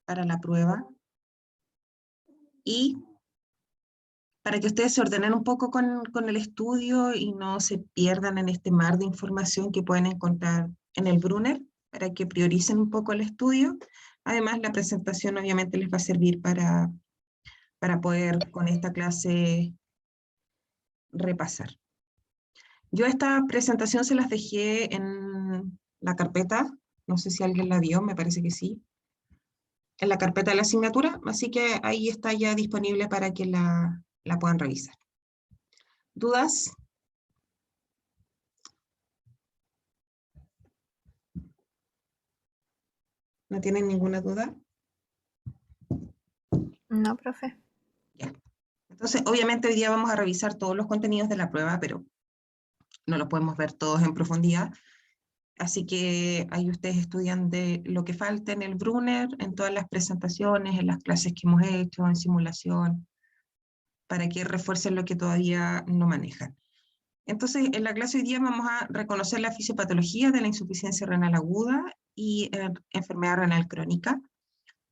para la prueba. Y para que ustedes se ordenen un poco con el estudio y no se pierdan en este mar de información que pueden encontrar en el Brunner, para que prioricen un poco el estudio. Además, la presentación obviamente les va a servir para poder con esta clase repasar. Yo esta presentación se las dejé en la carpeta, no sé si alguien la vio, me parece que sí, en la carpeta de la asignatura, así que ahí está ya disponible para que la puedan revisar. ¿Dudas? ¿No tienen ninguna duda? No, profe. Ya. Entonces, obviamente hoy día vamos a revisar todos los contenidos de la prueba, pero no los podemos ver todos en profundidad. Así que ahí ustedes estudian de lo que falta en el Brunner, en todas las presentaciones, en las clases que hemos hecho, en simulación, para que refuercen lo que todavía no manejan. Entonces, en la clase de hoy día vamos a reconocer la fisiopatología de la insuficiencia renal aguda y enfermedad renal crónica.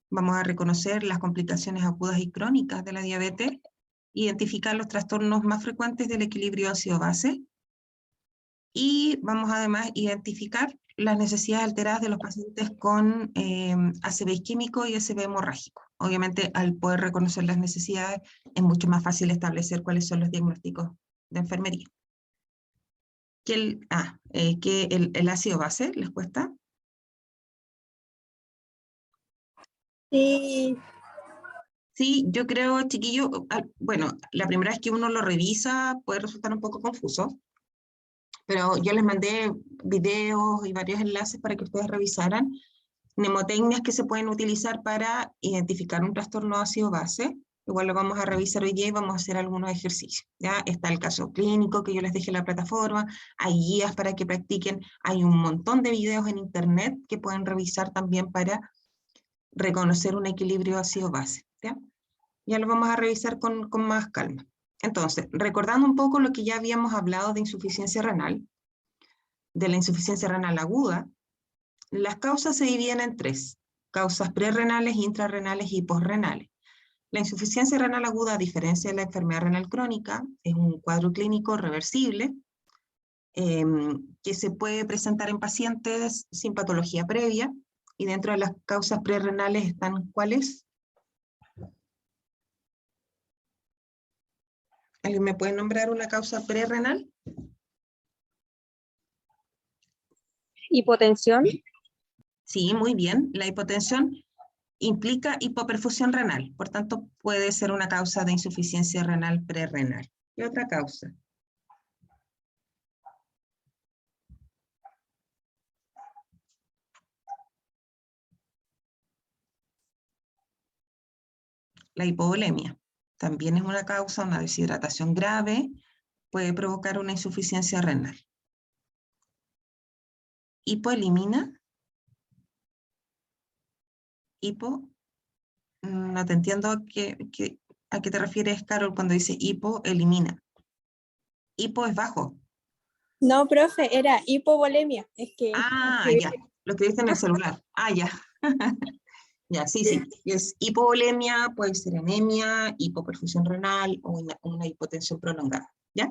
Vamos a reconocer las complicaciones agudas y crónicas de la diabetes, identificar los trastornos más frecuentes del equilibrio ácido-base, y vamos además a identificar las necesidades alteradas de los pacientes con ACV isquémico y ACV hemorrágico. Obviamente, al poder reconocer las necesidades, es mucho más fácil establecer cuáles son los diagnósticos de enfermería. ¿Que el ácido base les cuesta? Sí. Sí, yo creo, chiquillo, bueno, la primera vez que uno lo revisa puede resultar un poco confuso, pero yo les mandé videos y varios enlaces para que ustedes revisaran mnemotecnias que se pueden utilizar para identificar un trastorno ácido-base. Igual lo vamos a revisar hoy día y vamos a hacer algunos ejercicios. ¿Ya? Está el caso clínico que yo les dejé en la plataforma, hay guías para que practiquen, hay un montón de videos en internet que pueden revisar también para reconocer un equilibrio ácido-base. ¿Ya? Ya lo vamos a revisar con más calma. Entonces, recordando un poco lo que ya habíamos hablado de insuficiencia renal, de la insuficiencia renal aguda, las causas se dividen en tres: causas prerrenales, intrarrenales y posrenales. La insuficiencia renal aguda, a diferencia de la enfermedad renal crónica, es un cuadro clínico reversible que se puede presentar en pacientes sin patología previa, y dentro de las causas prerrenales están ¿cuáles? ¿Alguien me puede nombrar una causa prerrenal? Hipotensión. Sí, muy bien. La hipotensión implica hipoperfusión renal, por tanto puede ser una causa de insuficiencia renal prerrenal. ¿Qué otra causa? La hipovolemia también es una causa, una deshidratación grave, puede provocar una insuficiencia renal. ¿Hipoelimina? Hipo, no te entiendo a qué te refieres, Carol, cuando dice hipoelimina. Hipo es bajo. No, profe, era hipovolemia. Es que Ya, lo que dice en el celular. Ya. Ya, sí. Es hipovolemia, puede ser anemia, hipoperfusión renal o una hipotensión prolongada, ¿ya?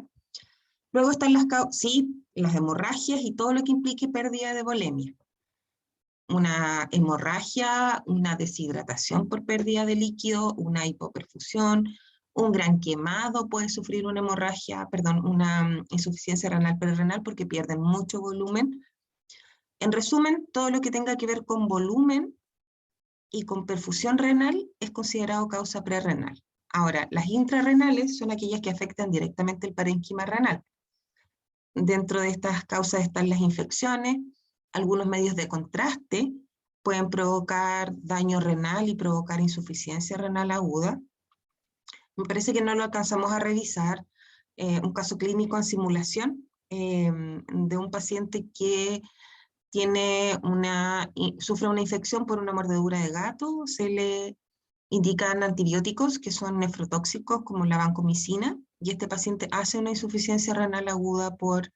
Luego están las hemorragias y todo lo que implique pérdida de volemia. Una hemorragia, una deshidratación por pérdida de líquido, una hipoperfusión, un gran quemado puede sufrir una una insuficiencia renal prerrenal porque pierden mucho volumen. En resumen, todo lo que tenga que ver con volumen y con perfusión renal es considerado causa prerrenal. Ahora, las intrarrenales son aquellas que afectan directamente el parénquima renal. Dentro de estas causas están las infecciones, algunos medios de contraste pueden provocar daño renal y provocar insuficiencia renal aguda. Me parece que no lo alcanzamos a revisar, un caso clínico en simulación de un paciente que sufre una infección por una mordedura de gato. Se le indican antibióticos que son nefrotóxicos como la vancomicina, y este paciente hace una insuficiencia renal aguda por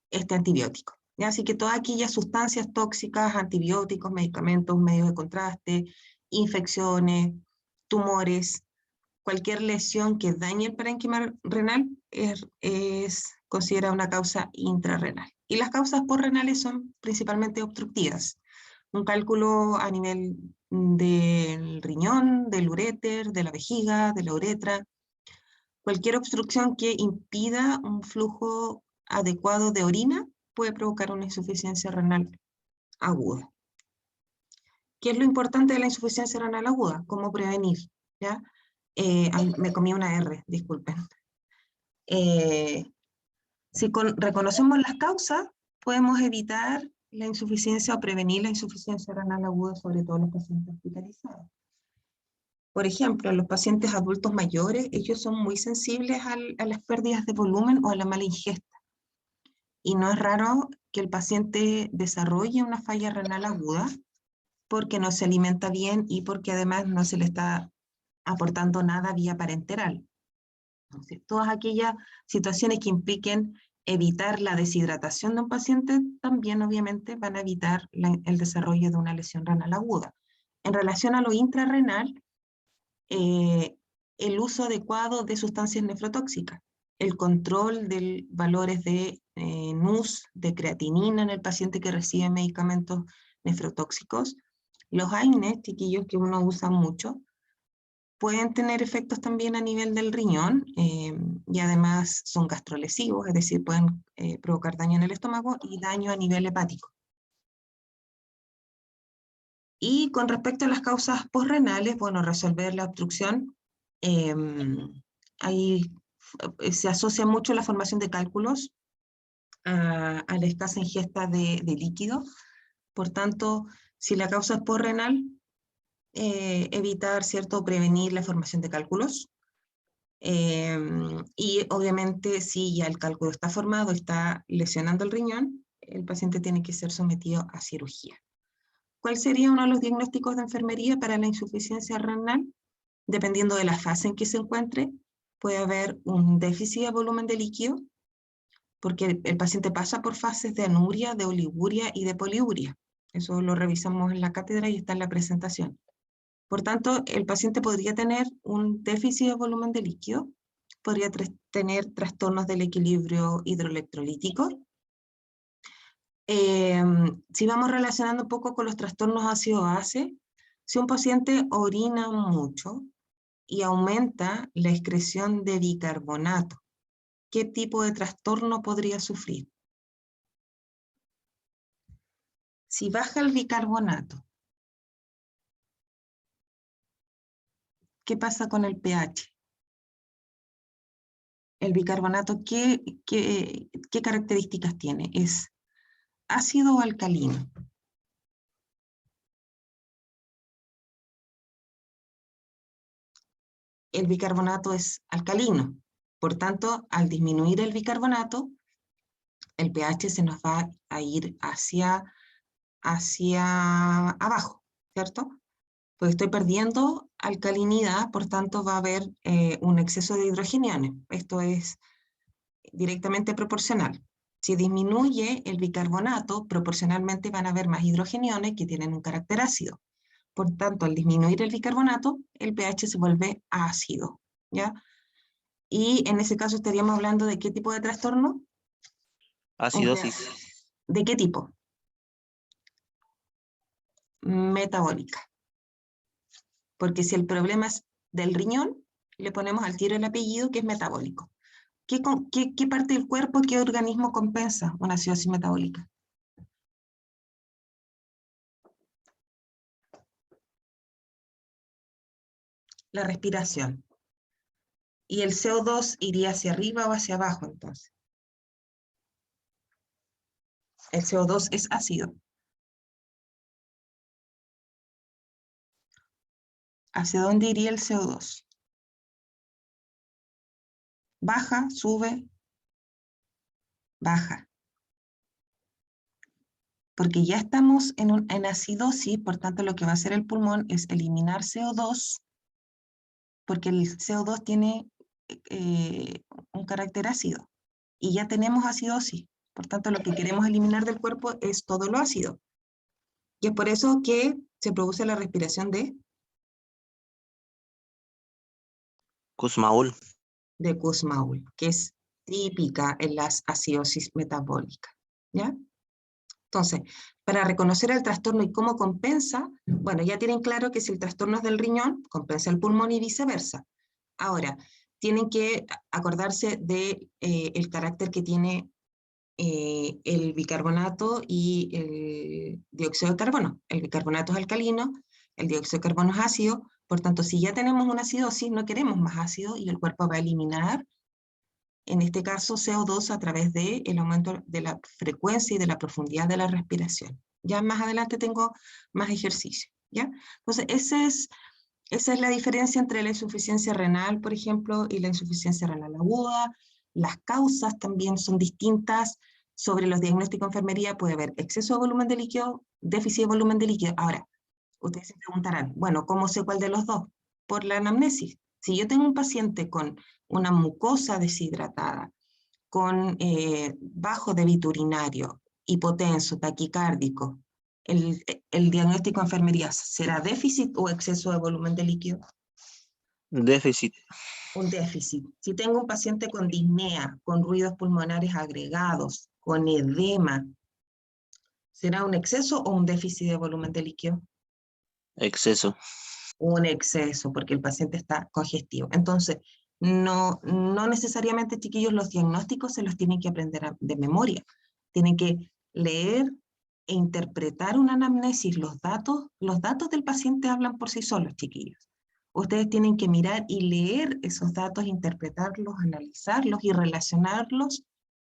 este antibiótico. ¿ya? Así que todas aquellas sustancias tóxicas, antibióticos, medicamentos, medios de contraste, infecciones, tumores, cualquier lesión que dañe el parénquima renal es considerada una causa intrarrenal. Y las causas posrenales son principalmente obstructivas. Un cálculo a nivel del riñón, del uréter, de la vejiga, de la uretra. Cualquier obstrucción que impida un flujo adecuado de orina puede provocar una insuficiencia renal aguda. ¿Qué es lo importante de la insuficiencia renal aguda? ¿Cómo prevenir? ¿Ya? Me comí una R, disculpen. Si reconocemos las causas, podemos evitar la insuficiencia o prevenir la insuficiencia renal aguda, sobre todo en los pacientes hospitalizados. Por ejemplo, los pacientes adultos mayores, ellos son muy sensibles a las pérdidas de volumen o a la mala ingesta. Y no es raro que el paciente desarrolle una falla renal aguda porque no se alimenta bien y porque además no se le está aportando nada vía parenteral. Entonces, todas aquellas situaciones que impliquen evitar la deshidratación de un paciente también obviamente van a evitar el desarrollo de una lesión renal aguda. En relación a lo intrarrenal, el uso adecuado de sustancias nefrotóxicas, el control de valores de NUS, de creatinina en el paciente que recibe medicamentos nefrotóxicos. Los AINES, chiquillos, que uno usa mucho, pueden tener efectos también a nivel del riñón y además son gastrolesivos, es decir, pueden provocar daño en el estómago y daño a nivel hepático. Y con respecto a las causas posrenales, bueno, resolver la obstrucción, ahí se asocia mucho la formación de cálculos a la escasa ingesta de líquido. Por tanto, si la causa es posrenal, evitar, ¿cierto?, prevenir la formación de cálculos. Y obviamente si ya el cálculo está formado, está lesionando el riñón, el paciente tiene que ser sometido a cirugía. ¿Cuál sería uno de los diagnósticos de enfermería para la insuficiencia renal? Dependiendo de la fase en que se encuentre, puede haber un déficit de volumen de líquido, porque el paciente pasa por fases de anuria, de oliguria y de poliuria. Eso lo revisamos en la cátedra y está en la presentación. Por tanto, el paciente podría tener un déficit de volumen de líquido, podría tener trastornos del equilibrio hidroelectrolítico. Si vamos relacionando un poco con los trastornos ácido-base, si un paciente orina mucho y aumenta la excreción de bicarbonato, ¿qué tipo de trastorno podría sufrir? Si baja el bicarbonato, ¿qué pasa con el pH? El bicarbonato, ¿qué características tiene? ¿Es ácido o alcalino? El bicarbonato es alcalino. Por tanto, al disminuir el bicarbonato, el pH se nos va a ir hacia abajo, ¿cierto? Pues estoy perdiendo alcalinidad, por tanto va a haber un exceso de hidrogeniones. Esto es directamente proporcional. Si disminuye el bicarbonato, proporcionalmente van a haber más hidrogeniones que tienen un carácter ácido. Por tanto, al disminuir el bicarbonato, el pH se vuelve ácido, ¿ya? Y en ese caso estaríamos hablando de qué tipo de trastorno. Acidosis. ¿De qué tipo? Metabólica. Porque si el problema es del riñón, le ponemos al tiro el apellido que es metabólico. ¿Qué parte del cuerpo, qué organismo compensa una acidosis metabólica? La respiración. ¿Y el CO2 iría hacia arriba o hacia abajo entonces? El CO2 es ácido. ¿Hacia dónde iría el CO2? ¿Baja, sube? Baja. Porque ya estamos en acidosis, por tanto lo que va a hacer el pulmón es eliminar CO2, porque el CO2 tiene un carácter ácido, y ya tenemos acidosis. Por tanto, lo que queremos eliminar del cuerpo es todo lo ácido. Y es por eso que se produce la respiración de Kussmaul. Kussmaul, que es típica en las acidosis metabólicas, ¿ya? Entonces, para reconocer el trastorno y cómo compensa, bueno, ya tienen claro que si el trastorno es del riñón, compensa el pulmón y viceversa. Ahora, tienen que acordarse de el carácter que tiene el bicarbonato y el dióxido de carbono. El bicarbonato es alcalino, el dióxido de carbono es ácido, por tanto, si ya tenemos una acidosis, no queremos más ácido y el cuerpo va a eliminar, en este caso, CO2 a través del aumento de la frecuencia y de la profundidad de la respiración. Ya más adelante tengo más ejercicio, ¿ya? Entonces, esa es la diferencia entre la insuficiencia renal, por ejemplo, y la insuficiencia renal aguda. Las causas también son distintas. Sobre los diagnósticos de enfermería puede haber exceso de volumen de líquido, déficit de volumen de líquido. Ahora, ustedes se preguntarán, bueno, ¿cómo sé cuál de los dos? Por la anamnesis. Si yo tengo un paciente con una mucosa deshidratada, con bajo débito urinario, hipotenso, taquicárdico, el diagnóstico de enfermería será déficit o exceso de volumen de líquido. Déficit. Un déficit. Si tengo un paciente con disnea, con ruidos pulmonares agregados, con edema, ¿será un exceso o un déficit de volumen de líquido? Exceso. Un exceso, porque el paciente está congestivo. Entonces, no necesariamente, chiquillos, los diagnósticos se los tienen que aprender de memoria. Tienen que leer e interpretar una anamnesis. Los datos del paciente hablan por sí solos, chiquillos. Ustedes tienen que mirar y leer esos datos, interpretarlos, analizarlos y relacionarlos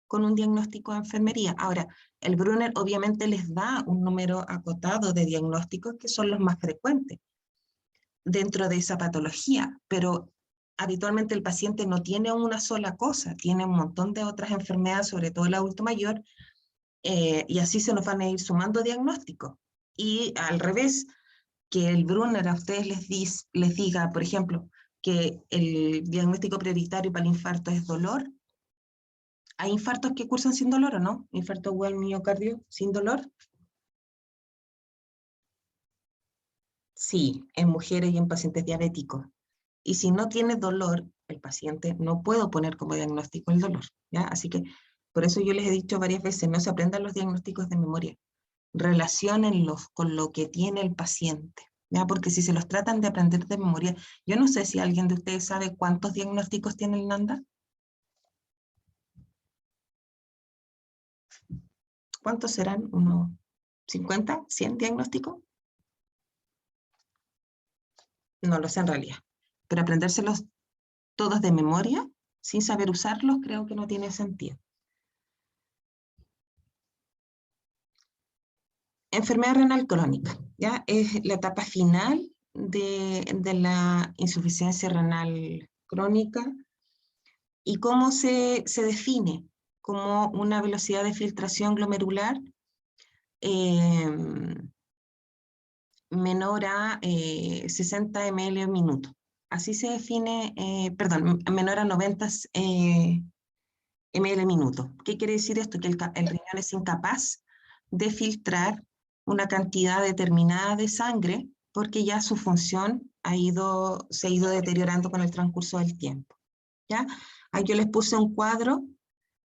con un diagnóstico de enfermería. Ahora, el Brunner obviamente les da un número acotado de diagnósticos que son los más frecuentes dentro de esa patología, pero habitualmente el paciente no tiene una sola cosa, tiene un montón de otras enfermedades, sobre todo el adulto mayor, y así se nos van a ir sumando diagnósticos. Y al revés, que el Brunner a ustedes les diga, por ejemplo, que el diagnóstico prioritario para el infarto es dolor. ¿Hay infartos que cursan sin dolor o no? ¿Infarto agudo al miocardio sin dolor? Sí, en mujeres y en pacientes diabéticos. Y si no tiene dolor, el paciente no puedo poner como diagnóstico el dolor, ¿ya? Así que por eso yo les he dicho varias veces, no se aprendan los diagnósticos de memoria, relaciónenlos con lo que tiene el paciente, ¿ya? Porque si se los tratan de aprender de memoria, yo no sé si alguien de ustedes sabe cuántos diagnósticos tiene el NANDA. ¿Cuántos serán? ¿Unos 50, 100 diagnósticos? No lo sé en realidad. Pero aprendérselos todos de memoria, sin saber usarlos, creo que no tiene sentido. Enfermedad renal crónica, ¿ya? Es la etapa final de la insuficiencia renal crónica. ¿Y cómo se define? Como una velocidad de filtración glomerular menor a 60 ml al minuto. Así se define, perdón, menor a 90 ml al minuto. ¿Qué quiere decir esto? Que el riñón es incapaz de filtrar una cantidad determinada de sangre porque ya su función se ha ido deteriorando con el transcurso del tiempo, ¿ya? Ahí yo les puse un cuadro,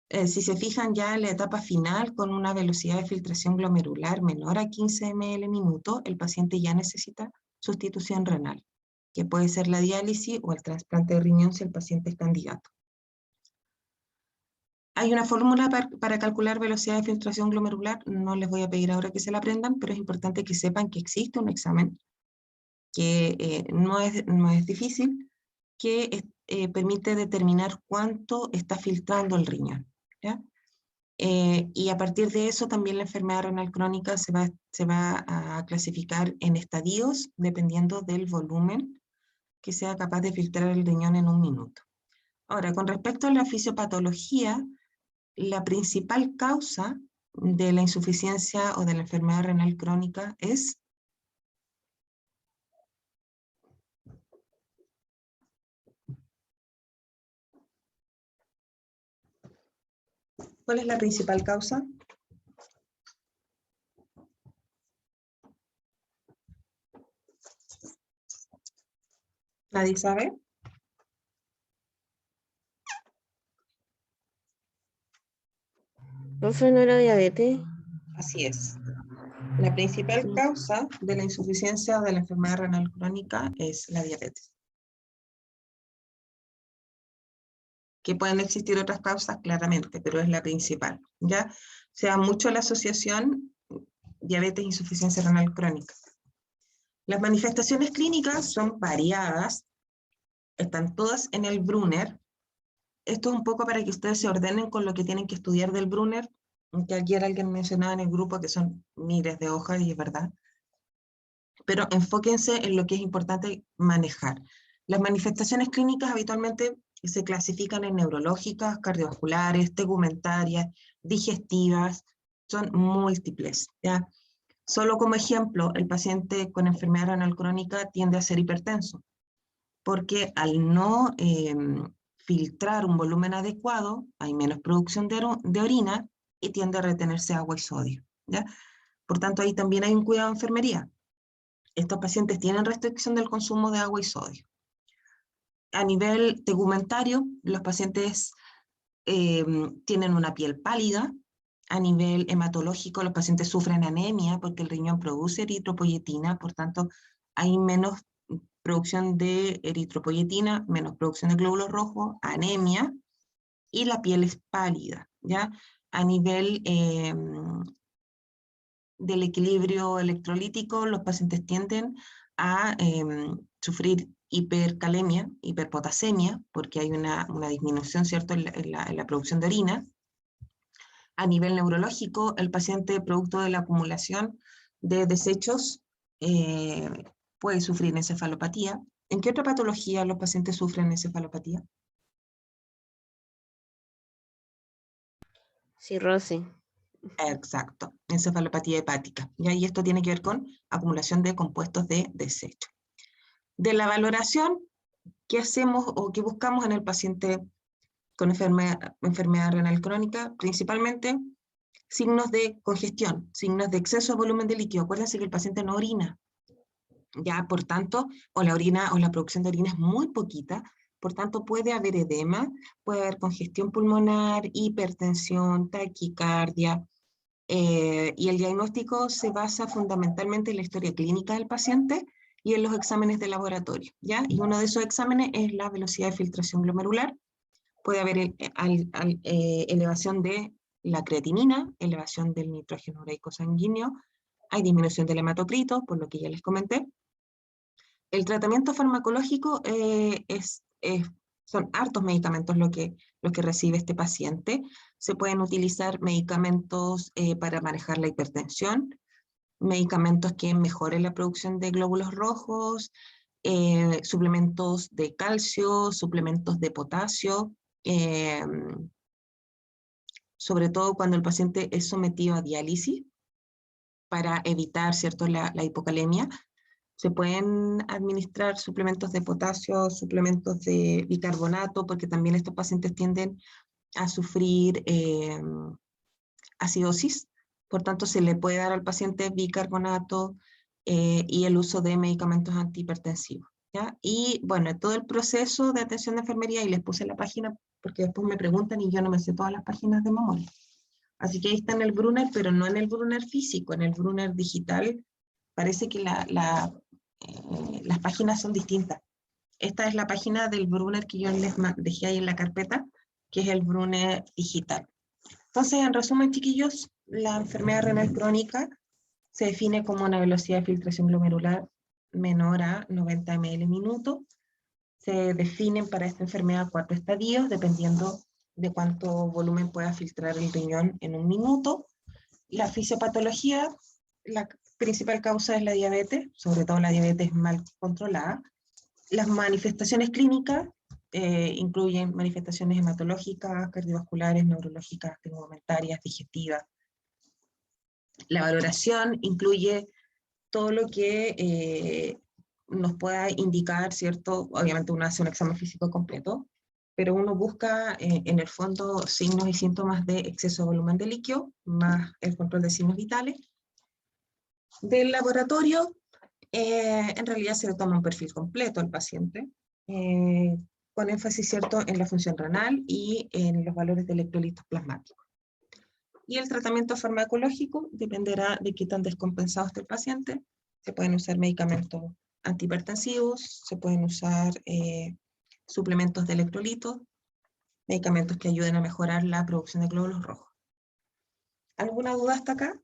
si se fijan ya en la etapa final con una velocidad de filtración glomerular menor a 15 ml minuto, el paciente ya necesita sustitución renal, que puede ser la diálisis o el trasplante de riñón si el paciente es candidato. Hay una fórmula para calcular velocidad de filtración glomerular, no les voy a pedir ahora que se la aprendan, pero es importante que sepan que existe un examen que no es difícil, que permite determinar cuánto está filtrando el riñón, ¿ya? Y a partir de eso también la enfermedad renal crónica se va a clasificar en estadios dependiendo del volumen que sea capaz de filtrar el riñón en un minuto. Ahora, con respecto a la fisiopatología, la principal causa de la insuficiencia o de la enfermedad renal crónica es ¿Cuál es la principal causa? ¿Nadie sabe? Profe, ¿no era diabetes? Así es. La principal causa de la insuficiencia de la enfermedad renal crónica es la diabetes. Que pueden existir otras causas, claramente, pero es la principal, ¿ya? Se da mucho la asociación diabetes e insuficiencia renal crónica. Las manifestaciones clínicas son variadas, están todas en el Brunner. Esto es un poco para que ustedes se ordenen con lo que tienen que estudiar del Brunner, que ayer alguien mencionaba en el grupo que son miles de hojas, y es verdad. Pero enfóquense en lo que es importante manejar. Las manifestaciones clínicas habitualmente se clasifican en neurológicas, cardiovasculares, tegumentarias, digestivas, son múltiples, ¿ya? Solo como ejemplo, el paciente con enfermedad renal crónica tiende a ser hipertenso, porque al no filtrar un volumen adecuado, hay menos producción de orina y tiende a retenerse agua y sodio, ¿ya? Por tanto, ahí también hay un cuidado de enfermería. Estos pacientes tienen restricción del consumo de agua y sodio. A nivel tegumentario, los pacientes tienen una piel pálida. A nivel hematológico, los pacientes sufren anemia porque el riñón produce eritropoyetina, por tanto, hay menos producción de eritropoyetina, menos producción de glóbulos rojos, anemia, y la piel es pálida, ¿ya? A nivel del equilibrio electrolítico, los pacientes tienden a sufrir hipercalemia, hiperpotasemia, porque hay una disminución, ¿cierto?, en la producción de orina. A nivel neurológico, el paciente, producto de la acumulación de desechos, puede sufrir encefalopatía. ¿En qué otra patología los pacientes sufren encefalopatía? Cirrosis. Exacto, encefalopatía hepática. Y esto tiene que ver con acumulación de compuestos de desecho. De la valoración, ¿qué hacemos o qué buscamos en el paciente con enfermedad renal crónica? Principalmente signos de congestión, signos de exceso de volumen de líquido. Acuérdense que el paciente no orina. Ya, por tanto, o la orina o la producción de orina es muy poquita, por tanto puede haber edema, puede haber congestión pulmonar, hipertensión, taquicardia, y el diagnóstico se basa fundamentalmente en la historia clínica del paciente y en los exámenes de laboratorio, ¿ya? Y uno de esos exámenes es la velocidad de filtración glomerular. Puede haber elevación de la creatinina, elevación del nitrógeno ureico sanguíneo, hay disminución del hematocrito, por lo que ya les comenté. El tratamiento farmacológico son hartos medicamentos los que recibe este paciente. Se pueden utilizar medicamentos para manejar la hipertensión, medicamentos que mejoren la producción de glóbulos rojos, suplementos de calcio, suplementos de potasio, sobre todo cuando el paciente es sometido a diálisis para evitar, ¿cierto?, la hipocalemia. Se pueden administrar suplementos de potasio, suplementos de bicarbonato, porque también estos pacientes tienden a sufrir acidosis. Por tanto, se le puede dar al paciente bicarbonato y el uso de medicamentos antihipertensivos, ¿ya? Y bueno, todo el proceso de atención de enfermería, y les puse la página porque después me preguntan y yo no me sé todas las páginas de memoria. Así que ahí está en el Brunner, pero no en el Brunner físico, en el Brunner digital. Parece que las páginas son distintas. Esta es la página del Brunner que yo les dejé ahí en la carpeta, que es el Brunner digital. Entonces, en resumen, chiquillos, la enfermedad renal crónica se define como una velocidad de filtración glomerular menor a 90 ml minuto. Se definen para esta enfermedad 4 estadios, dependiendo de cuánto volumen pueda filtrar el riñón en un minuto. La fisiopatología, la principal causa es la diabetes, sobre todo la diabetes mal controlada. Las manifestaciones clínicas incluyen manifestaciones hematológicas, cardiovasculares, neurológicas, tegumentarias, digestivas. La valoración incluye todo lo que nos pueda indicar, ¿cierto? Obviamente uno hace un examen físico completo, pero uno busca en el fondo signos y síntomas de exceso de volumen de líquido, más el control de signos vitales. Del laboratorio, en realidad se le toma un perfil completo al paciente, con énfasis cierto en la función renal y en los valores de electrolitos plasmáticos. Y el tratamiento farmacológico dependerá de qué tan descompensado esté el paciente. Se pueden usar medicamentos antihipertensivos, se pueden usar suplementos de electrolitos, medicamentos que ayuden a mejorar la producción de glóbulos rojos. ¿Alguna duda hasta acá?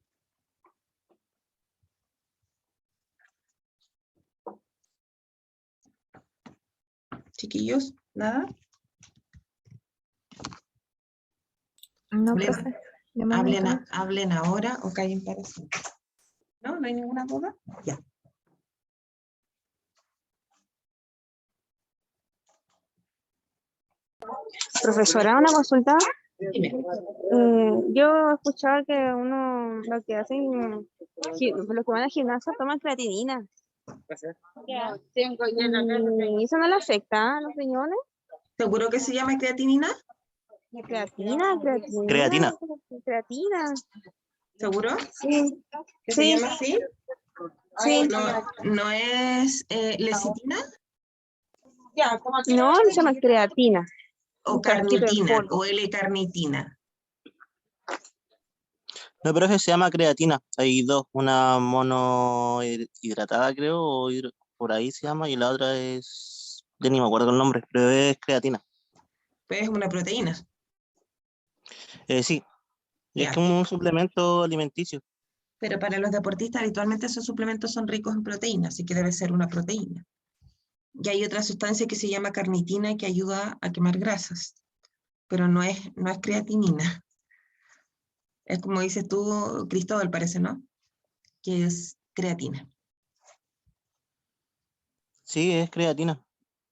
Chiquillos, ¿nada? No, Hablen, profe. de momento no. hablen ahora o callen para siempre. ¿No? ¿No hay ninguna duda? Ya. Profesora, una consulta. Dime. Yo he escuchado que uno, lo que hacen, los que van al gimnasio toman creatinina. ¿Y eso no le afecta a los riñones? ¿Seguro que se llama creatinina? Creatina. Creatina. ¿Seguro? Sí. ¿Que se llama así? Sí. ¿No es lecitina? No, se llama creatina. ¿O Un frasquito en carnitina? polvo. ¿O L-carnitina? No, profe, se llama creatina. Hay dos, una monohidratada, creo, por ahí se llama, y la otra es, ya ni me acuerdo el nombre, pero es creatina. Pues es una proteína. Sí, y es Ya. como un suplemento alimenticio. Pero para los deportistas habitualmente esos suplementos son ricos en proteínas, así que debe ser una proteína. Y hay otra sustancia que se llama carnitina que ayuda a quemar grasas, pero no es creatinina. Es como dices tú, Cristóbal, parece, ¿no? Que es creatina. Sí, es creatina.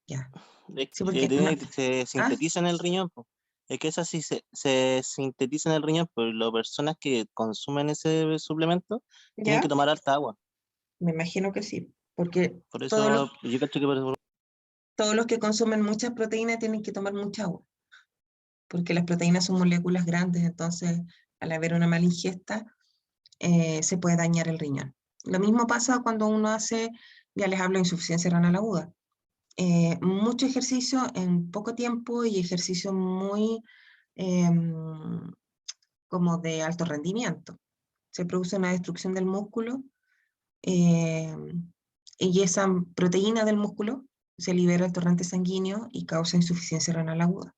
Ya. Es Sí, que porque no. se sintetiza en el riñón, po. Es que esa sí se sintetiza en el riñón, pero las personas que consumen ese suplemento tienen ¿Ya? que tomar harta agua. Me imagino que sí, porque Por todos eso, yo cacho que por eso. todos los que consumen muchas proteínas tienen que tomar mucha agua, porque las proteínas son moléculas grandes, entonces al haber una mala ingesta se puede dañar el riñón. Lo mismo pasa cuando uno hace, ya les hablo de insuficiencia renal aguda, mucho ejercicio en poco tiempo y ejercicio muy como de alto rendimiento. Se produce una destrucción del músculo y esa proteína del músculo se libera al torrente sanguíneo y causa insuficiencia renal aguda.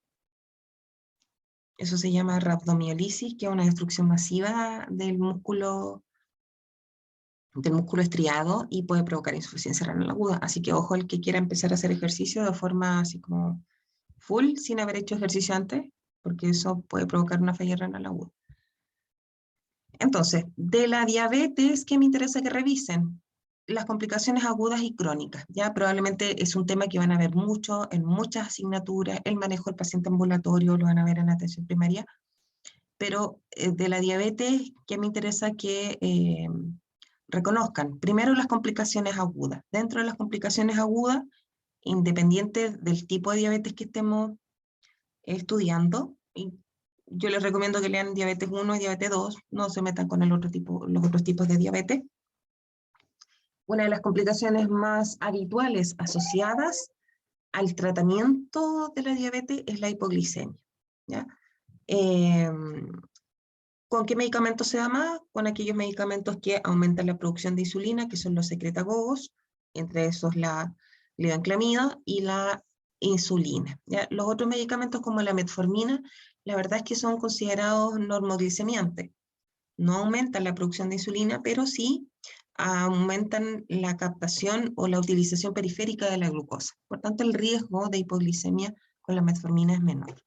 Eso se llama rhabdomiolisis, que es una destrucción masiva del músculo estriado y puede provocar insuficiencia renal aguda. Así que ojo el que quiera empezar a hacer ejercicio de forma así como full, sin haber hecho ejercicio antes, porque eso puede provocar una falla renal aguda. Entonces, de la diabetes, ¿qué me interesa que revisen? Las complicaciones agudas y crónicas. Ya probablemente es un tema que van a ver mucho en muchas asignaturas, el manejo del paciente ambulatorio lo van a ver en atención primaria, pero de la diabetes, ¿qué me interesa que reconozcan? Primero las complicaciones agudas. Dentro de las complicaciones agudas, independiente del tipo de diabetes que estemos estudiando, y yo les recomiendo que lean diabetes 1 y diabetes 2, no se metan con los otros tipos de diabetes. Una de las complicaciones más habituales asociadas al tratamiento de la diabetes es la hipoglicemia, ¿ya? ¿Con qué medicamentos se da más? Con aquellos medicamentos que aumentan la producción de insulina, que son los secretagogos, entre esos la glibenclamida y la insulina. ¿Ya? Los otros medicamentos como la metformina, la verdad es que son considerados normoglicemiantes. No aumentan la producción de insulina, pero sí aumentan la captación o la utilización periférica de la glucosa. Por tanto, el riesgo de hipoglicemia con la metformina es menor.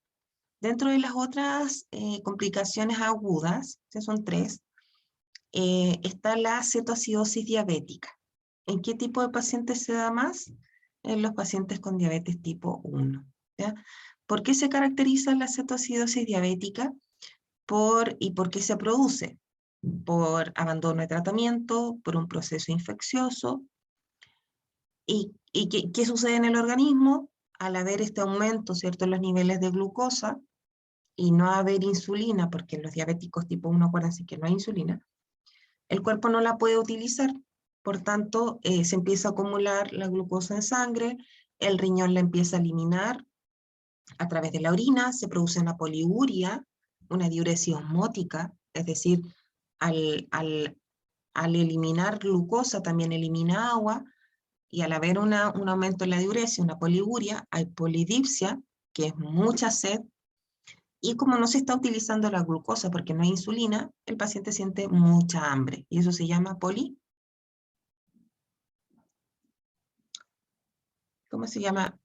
Dentro de las otras complicaciones agudas, que son 3, está la cetoacidosis diabética. ¿En qué tipo de pacientes se da más? En los pacientes con diabetes tipo 1. ¿Ya? ¿Por qué se caracteriza la cetoacidosis diabética? ¿Y por qué se produce? Por abandono de tratamiento, por un proceso infeccioso. ¿Y qué sucede en el organismo? al haber este aumento, ¿cierto?, en los niveles de glucosa, y no haber insulina, porque en los diabéticos tipo 1, acuérdense que no hay insulina, el cuerpo no la puede utilizar. Por tanto, se empieza a acumular la glucosa en sangre, el riñón la empieza a eliminar a través de la orina, se produce una poliuria, una diuresis osmótica, es decir, al eliminar glucosa también elimina agua, y al haber un aumento en la diuresis, una poliuria, hay polidipsia, que es mucha sed, y como no se está utilizando la glucosa porque no hay insulina, el paciente siente mucha hambre, y eso se llama ¿cómo se llama?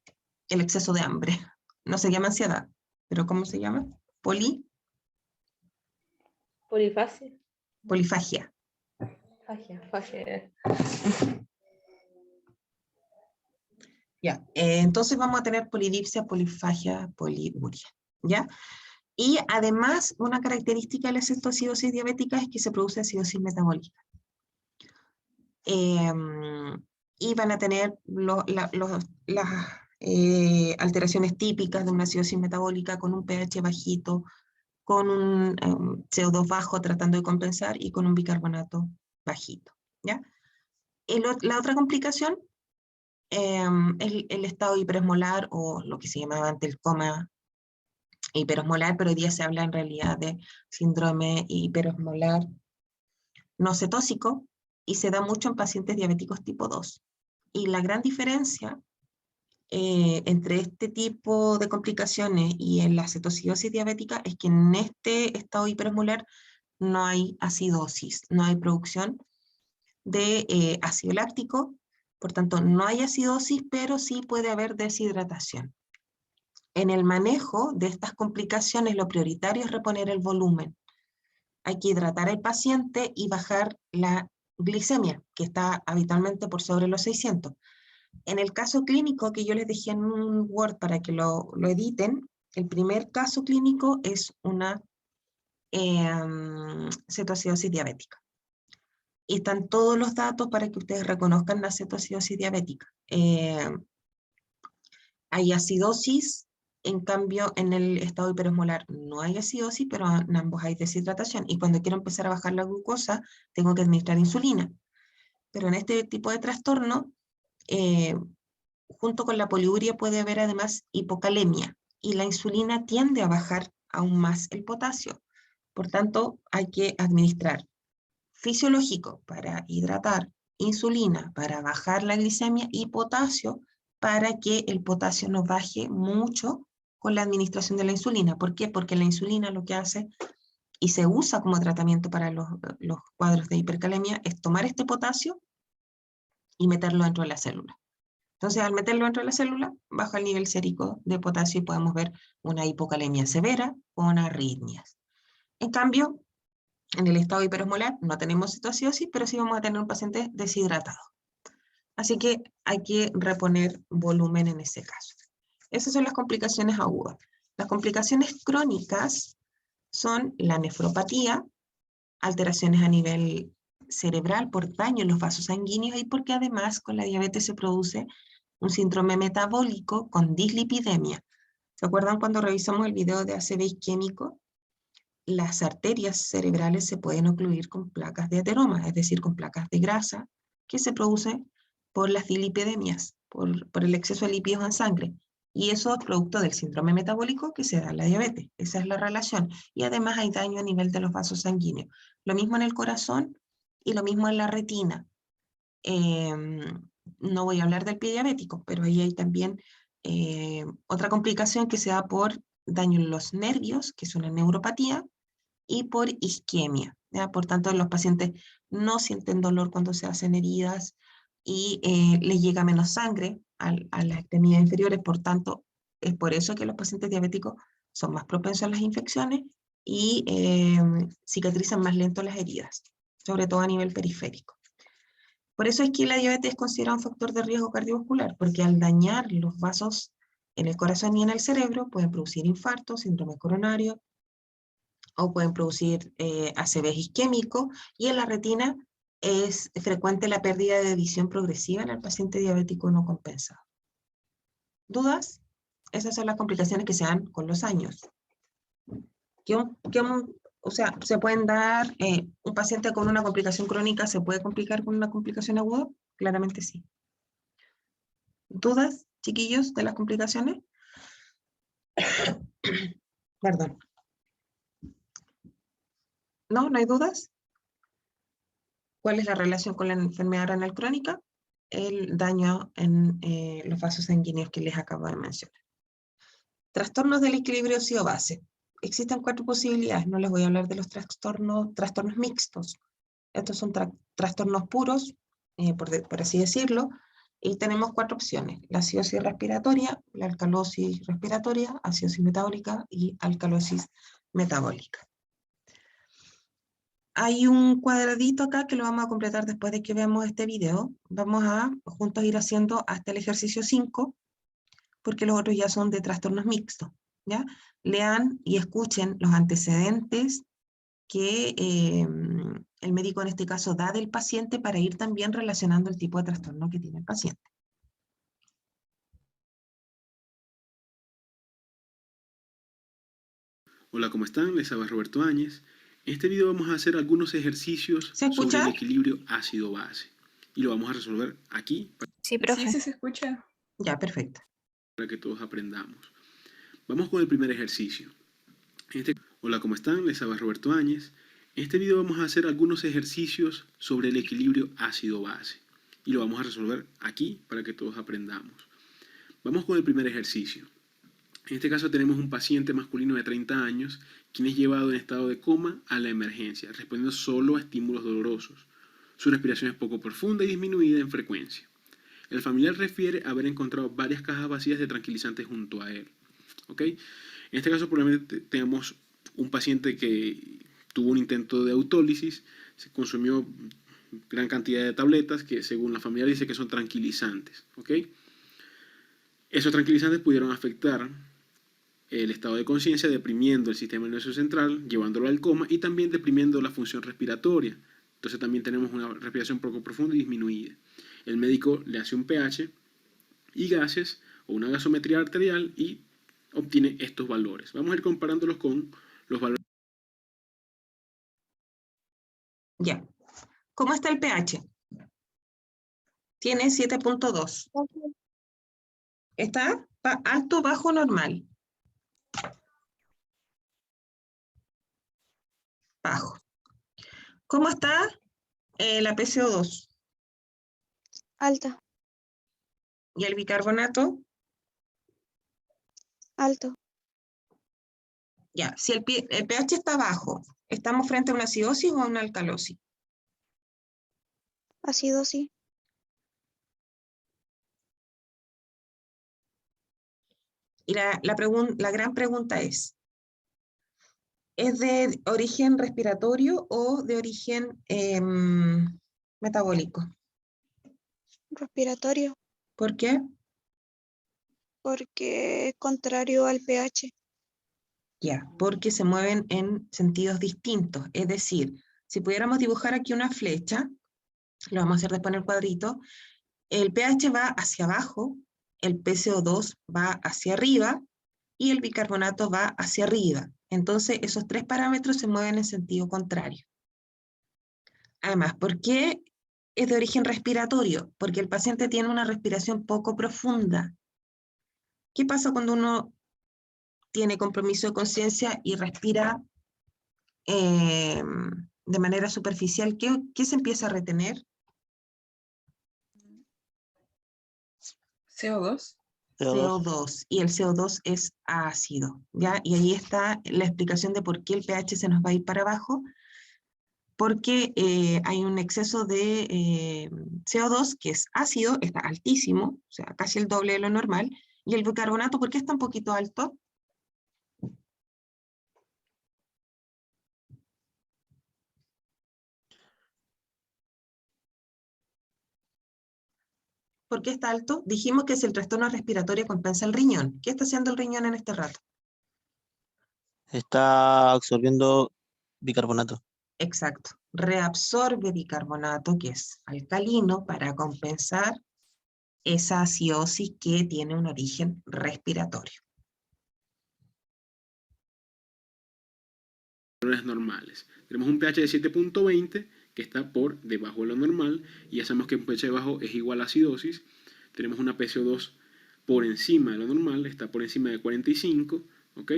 El exceso de hambre. No se llama ansiedad, pero ¿cómo se llama? Polifagia. Polifagia. Fagia. Ya, entonces vamos a tener polidipsia, polifagia, poliuria, ¿ya? Y además, una característica de la cetoacidosis diabética es que se produce acidosis metabólica. Y van a tener las alteraciones típicas de una acidosis metabólica con un pH bajito, con un CO2 bajo tratando de compensar y con un bicarbonato bajito, ¿ya? La otra complicación es el estado hiperesmolar, o lo que se llamaba antes el coma hiperosmolar, pero hoy día se habla en realidad de síndrome hiperosmolar no cetósico, y se da mucho en pacientes diabéticos tipo 2. Y la gran diferencia entre este tipo de complicaciones y en la cetoacidosis diabética es que en este estado hiperosmolar no hay acidosis, no hay producción de ácido láctico, por tanto no hay acidosis, pero sí puede haber deshidratación. En el manejo de estas complicaciones lo prioritario es reponer el volumen. Hay que hidratar al paciente y bajar la glicemia, que está habitualmente por sobre los 600. En el caso clínico que yo les dejé en un Word para que lo editen, el primer caso clínico es una cetoacidosis diabética. Y están todos los datos para que ustedes reconozcan la cetoacidosis diabética. Hay acidosis, en cambio en el estado hiperosmolar no hay acidosis, pero en ambos hay deshidratación. Y cuando quiero empezar a bajar la glucosa, tengo que administrar insulina. Pero en este tipo de trastorno, junto con la poliuria puede haber además hipocalemia, y la insulina tiende a bajar aún más el potasio. Por tanto, hay que administrar fisiológico para hidratar, insulina para bajar la glicemia y potasio para que el potasio no baje mucho con la administración de la insulina. ¿Por qué? Porque la insulina lo que hace, y se usa como tratamiento para los cuadros de hipercalemia, es tomar este potasio y meterlo dentro de la célula. Entonces, al meterlo dentro de la célula, baja el nivel sérico de potasio y podemos ver una hipocalemia severa con arritmias. En cambio, en el estado hiperosmolar no tenemos cetoacidosis, pero sí vamos a tener un paciente deshidratado. Así que hay que reponer volumen en ese caso. Esas son las complicaciones agudas. Las complicaciones crónicas son la nefropatía, alteraciones a nivel cerebral por daño en los vasos sanguíneos, y porque además con la diabetes se produce un síndrome metabólico con dislipidemia. ¿Se acuerdan cuando revisamos el video de ACV isquémico? Las arterias cerebrales se pueden ocluir con placas de ateroma, es decir, con placas de grasa que se producen por las dislipidemias, por el exceso de lípidos en sangre. Y eso es producto del síndrome metabólico que se da en la diabetes. Esa es la relación. Y además hay daño a nivel de los vasos sanguíneos. Lo mismo en el corazón y lo mismo en la retina. No voy a hablar del pie diabético, pero ahí hay también otra complicación que se da por daño en los nervios, que es una neuropatía, y por isquemia, ¿ya? Por tanto, los pacientes no sienten dolor cuando se hacen heridas y les llega menos sangre a las extremidades inferiores. Por tanto, es por eso que los pacientes diabéticos son más propensos a las infecciones y cicatrizan más lento las heridas, sobre todo a nivel periférico. Por eso es que la diabetes es considerada un factor de riesgo cardiovascular, porque al dañar los vasos en el corazón y en el cerebro pueden producir infartos, síndrome coronario, o pueden producir ACV isquémico, y en la retina es frecuente la pérdida de visión progresiva en el paciente diabético no compensado. ¿Dudas? Esas son las complicaciones que se dan con los años. O sea, se pueden dar, un paciente con una complicación crónica se puede complicar con una complicación aguda, claramente sí. ¿Dudas, chiquillos, de las complicaciones? Perdón. ¿No? ¿No hay dudas? ¿Cuál es la relación con la enfermedad renal crónica? El daño en los vasos sanguíneos que les acabo de mencionar. Trastornos del equilibrio óseo-base. Existen 4 posibilidades, no les voy a hablar de los trastornos mixtos. Estos son trastornos puros, por así decirlo, y tenemos 4 opciones: la acidosis respiratoria, la alcalosis respiratoria, acidosis metabólica y alcalosis metabólica. Hay un cuadradito acá que lo vamos a completar después de que veamos este video. Vamos a juntos ir haciendo hasta el ejercicio 5, porque los otros ya son de trastornos mixtos, ¿ya? Lean y escuchen los antecedentes que el médico en este caso da del paciente para ir también relacionando el tipo de trastorno que tiene el paciente. Hola, ¿cómo están? Les habla Roberto Áñez. En este video vamos a hacer algunos ejercicios sobre el equilibrio ácido-base. Y lo vamos a resolver aquí Sí, profe. Sí, se escucha. Ya, perfecto. para que todos aprendamos. Vamos con el primer ejercicio. Hola, ¿cómo están? Les habla Roberto Áñez. En este video vamos a hacer algunos ejercicios sobre el equilibrio ácido-base. Y lo vamos a resolver aquí para que todos aprendamos. Vamos con el primer ejercicio. En este caso tenemos un paciente masculino de 30 años, quien es llevado en estado de coma a la emergencia, respondiendo solo a estímulos dolorosos. Su respiración es poco profunda y disminuida en frecuencia. El familiar refiere haber encontrado varias cajas vacías de tranquilizantes junto a él. ¿Ok? En este caso probablemente tenemos un paciente que tuvo un intento de autólisis, se consumió gran cantidad de tabletas que según la familiar dice que son tranquilizantes. ¿Ok? Esos tranquilizantes pudieron afectar el estado de conciencia, deprimiendo el sistema nervioso central, llevándolo al coma y también deprimiendo la función respiratoria. Entonces también tenemos una respiración poco profunda y disminuida. El médico le hace un pH y gases o una gasometría arterial y obtiene estos valores. Vamos a ir comparándolos con los valores. Ya. ¿Cómo está el pH? Tiene 7.2. ¿Está alto, bajo, normal? Bajo. ¿Cómo está la PCO2? Alta, ¿Y el bicarbonato? alto, Ya, si el pH está bajo, ¿estamos frente a una acidosis o a una alcalosis? acidosis, Y la gran pregunta ¿es de origen respiratorio o de origen metabólico? respiratorio, ¿Por qué? porque es contrario al pH. Ya, porque se mueven en sentidos distintos. Es decir, si pudiéramos dibujar aquí una flecha, lo vamos a hacer después en el cuadrito, el pH va hacia abajo, el PCO2 va hacia arriba y el bicarbonato va hacia arriba. Entonces, esos 3 parámetros se mueven en sentido contrario. Además, ¿por qué es de origen respiratorio? Porque el paciente tiene una respiración poco profunda. ¿Qué pasa cuando uno tiene compromiso de conciencia y respira de manera superficial? ¿Qué se empieza a retener? CO2. CO2, y el CO2 es ácido, ¿ya? Y ahí está la explicación de por qué el pH se nos va a ir para abajo, porque hay un exceso de CO2 que es ácido, está altísimo, o sea, casi el doble de lo normal, y el bicarbonato, ¿por qué está un poquito alto? ¿Por qué está alto? Dijimos que si el trastorno respiratorio compensa el riñón. ¿Qué está haciendo el riñón en este rato? Está absorbiendo bicarbonato. Exacto. Reabsorbe bicarbonato, que es alcalino, para compensar esa acidosis que tiene un origen respiratorio. valores normales. Tenemos un pH de 7.20 que está por debajo de lo normal, y ya sabemos que un pH bajo es igual a acidosis. Tenemos una PCO2 por encima de lo normal, está por encima de 45, ¿ok?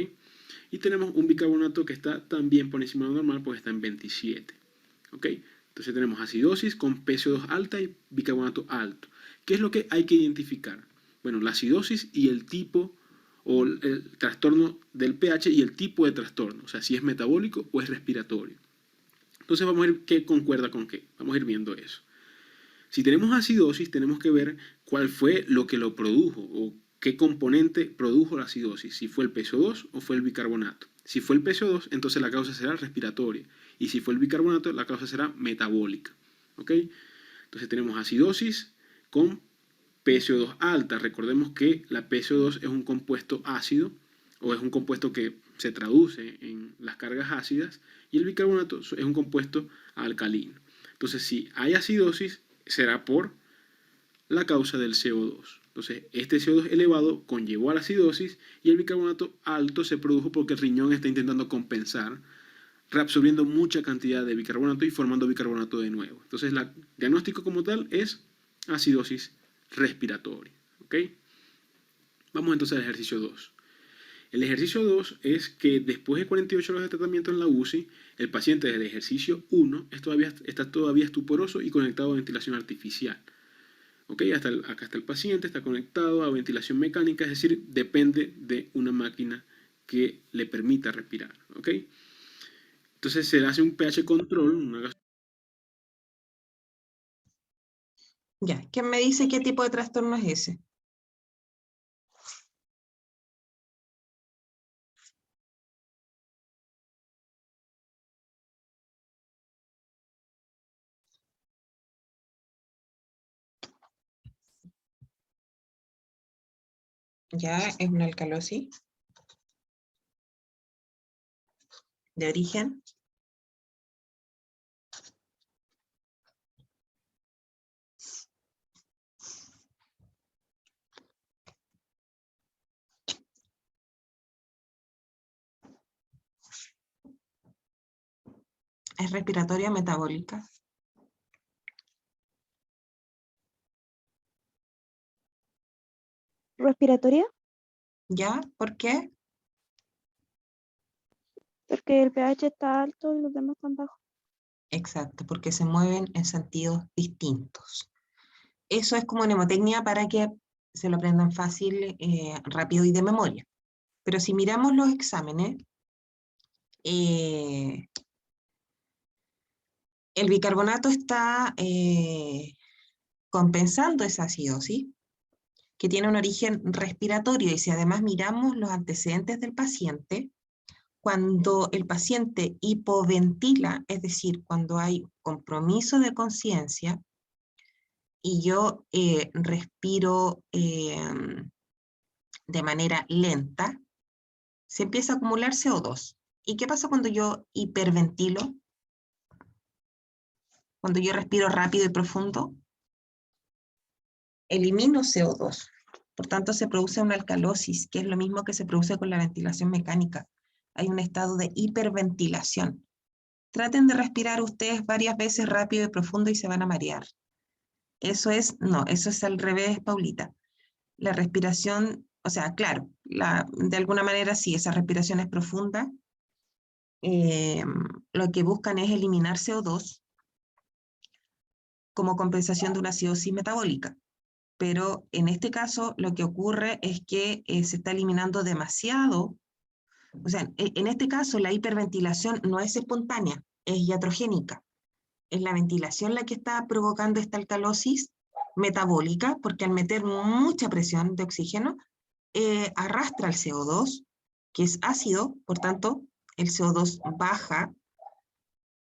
Y tenemos un bicarbonato que está también por encima de lo normal, pues está en 27, ¿ok? Entonces tenemos acidosis con PCO2 alta y bicarbonato alto. ¿Qué es lo que hay que identificar? Bueno, la acidosis y el tipo o el trastorno del pH y el tipo de trastorno, o sea, si es metabólico o es respiratorio. Entonces vamos a ver qué concuerda con qué, vamos a ir viendo eso. Si tenemos acidosis, tenemos que ver cuál fue lo que lo produjo o qué componente produjo la acidosis, si fue el PCO2 o fue el bicarbonato. Si fue el PCO2, entonces la causa será respiratoria, y si fue el bicarbonato, la causa será metabólica, ¿ok? Entonces tenemos acidosis con PCO2 alta. Recordemos que la PCO2 es un compuesto ácido, o es un compuesto que se traduce en las cargas ácidas, y el bicarbonato es un compuesto alcalino. Entonces, si hay acidosis, será por la causa del CO2. Entonces, este CO2 elevado conllevó a la acidosis, y el bicarbonato alto se produjo porque el riñón está intentando compensar, reabsorbiendo mucha cantidad de bicarbonato y formando bicarbonato de nuevo. Entonces, el diagnóstico como tal es acidosis respiratoria, ¿ok? Vamos entonces al ejercicio 2. El ejercicio 2 es que después de 48 horas de tratamiento en la UCI, el paciente desde el ejercicio 1 está todavía estuporoso y conectado a ventilación artificial. ¿Ok? Acá está el paciente, está conectado a ventilación mecánica, es decir, depende de una máquina que le permita respirar. ¿Ok? Entonces se le hace un pH control. Ya, ¿quién me dice qué tipo de trastorno es ese? Ya, es una alcalosis. ¿De origen? ¿Es respiratoria o metabólica? ¿Respiratoria? ¿Ya? ¿Por qué? Porque el pH está alto y los demás están bajos. Exacto, porque se mueven en sentidos distintos. Eso es como mnemotecnia para que se lo aprendan fácil, rápido y de memoria. Pero si miramos los exámenes, el bicarbonato está compensando esa acidosis, que tiene un origen respiratorio, y si además miramos los antecedentes del paciente, cuando el paciente hipoventila, es decir, cuando hay compromiso de conciencia, y yo respiro de manera lenta, se empieza a acumular CO2. ¿Y qué pasa cuando yo hiperventilo? Cuando yo respiro rápido y profundo, elimino CO2. Por tanto, se produce una alcalosis, que es lo mismo que se produce con la ventilación mecánica. Hay un estado de hiperventilación. Traten de respirar ustedes varias veces rápido y profundo y se van a marear. Eso es al revés, Paulita. La respiración, o sea, claro, de alguna manera sí, esa respiración es profunda. Lo que buscan es eliminar CO2 como compensación de una acidosis metabólica. Pero en este caso lo que ocurre es que se está eliminando demasiado. O sea, en este caso la hiperventilación no es espontánea, es iatrogénica. Es la ventilación la que está provocando esta alcalosis metabólica, porque al meter mucha presión de oxígeno, arrastra el CO2, que es ácido, por tanto, el CO2 baja,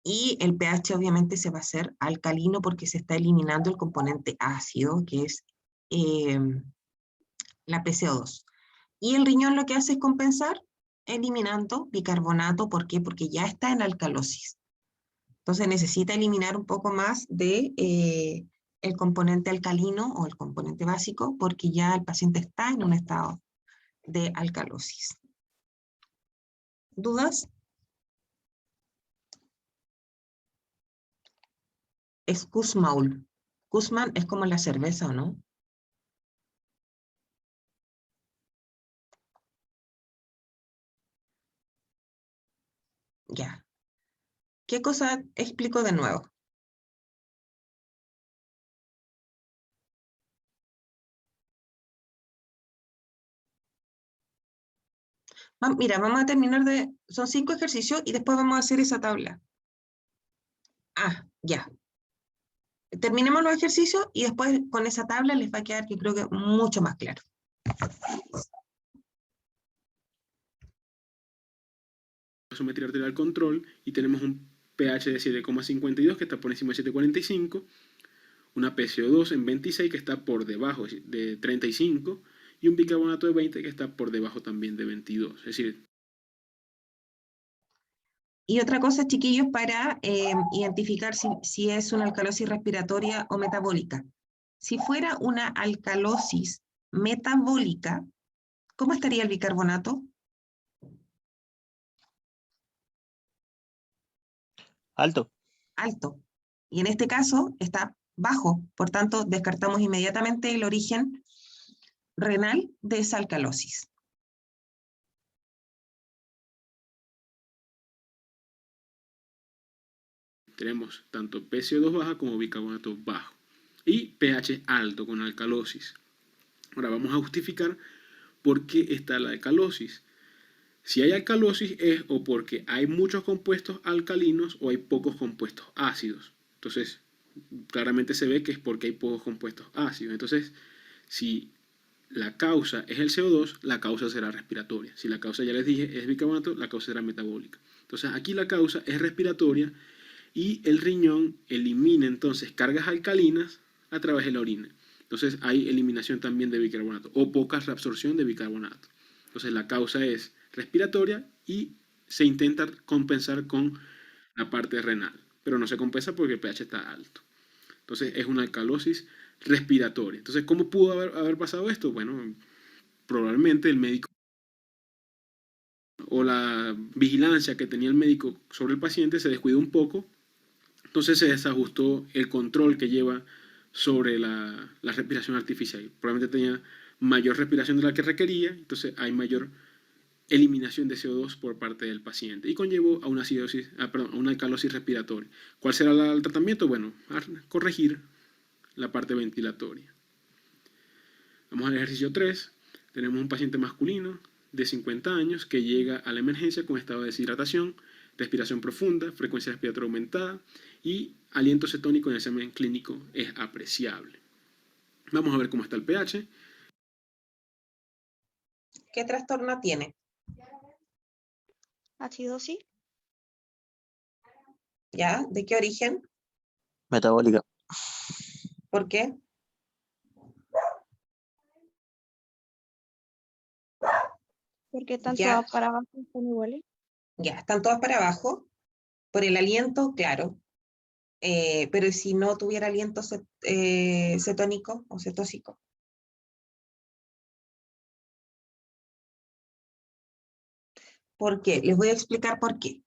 y el pH obviamente se va a hacer alcalino porque se está eliminando el componente ácido, que es la PCO2. Y el riñón lo que hace es compensar eliminando bicarbonato. ¿Por qué? Porque ya está en alcalosis. Entonces necesita eliminar un poco más de el componente alcalino o el componente básico, porque ya el paciente está en un estado de alcalosis. ¿Dudas? es Kussmaul. Kussmann es como la cerveza, ¿o no? Ya. ¿Qué cosa explico de nuevo? Mira, vamos a terminar de... Son 5 ejercicios y después vamos a hacer esa tabla. Ah, ya. Terminemos los ejercicios y después con esa tabla les va a quedar, yo creo que mucho más claro. Gasometría arterial control y tenemos un pH de 7,52 que está por encima de 7,45, una PCO2 en 26 que está por debajo de 35 y un bicarbonato de 20 que está por debajo también de 22. Es decir, Y otra cosa, chiquillos, para identificar si es una alcalosis respiratoria o metabólica. Si fuera una alcalosis metabólica, ¿cómo estaría el bicarbonato? Alto. Alto. Y en este caso está bajo, por tanto descartamos inmediatamente el origen renal de esa alcalosis. tenemos tanto PCO2 baja como bicarbonato bajo y pH alto con alcalosis. Ahora vamos a justificar por qué está la alcalosis. Si hay alcalosis es o porque hay muchos compuestos alcalinos o hay pocos compuestos ácidos. Entonces, claramente se ve que es porque hay pocos compuestos ácidos. Entonces, si la causa es el CO2, la causa será respiratoria. Si la causa, ya les dije, es bicarbonato, la causa será metabólica. Entonces, aquí la causa es respiratoria y el riñón elimina entonces cargas alcalinas a través de la orina. Entonces, hay eliminación también de bicarbonato o poca reabsorción de bicarbonato. Entonces, la causa es respiratoria y se intenta compensar con la parte renal, pero no se compensa porque el pH está alto. Entonces es una alcalosis respiratoria. Entonces, ¿cómo pudo haber pasado esto? Bueno, probablemente el médico o la vigilancia que tenía el médico sobre el paciente se descuidó un poco, entonces se desajustó el control que lleva sobre la respiración artificial. Probablemente tenía mayor respiración de la que requería, entonces hay mayor eliminación de CO2 por parte del paciente y conllevó a una acidosis, a una alcalosis respiratoria. ¿Cuál será el tratamiento? Bueno, a corregir la parte ventilatoria. Vamos al ejercicio 3. Tenemos un paciente masculino de 50 años que llega a la emergencia con estado de deshidratación, respiración profunda, frecuencia respiratoria aumentada y aliento cetónico en el examen clínico es apreciable. Vamos a ver cómo está el pH. ¿Qué trastorno tiene? Acidosis. ¿Ya? ¿De qué origen? Metabólica. ¿Por qué? Porque están Ya. todas para abajo, están iguales. Ya, están todas para abajo. Por el aliento, claro. Pero si no tuviera aliento cetónico o cetósico. ¿Por qué? Les voy a explicar por qué.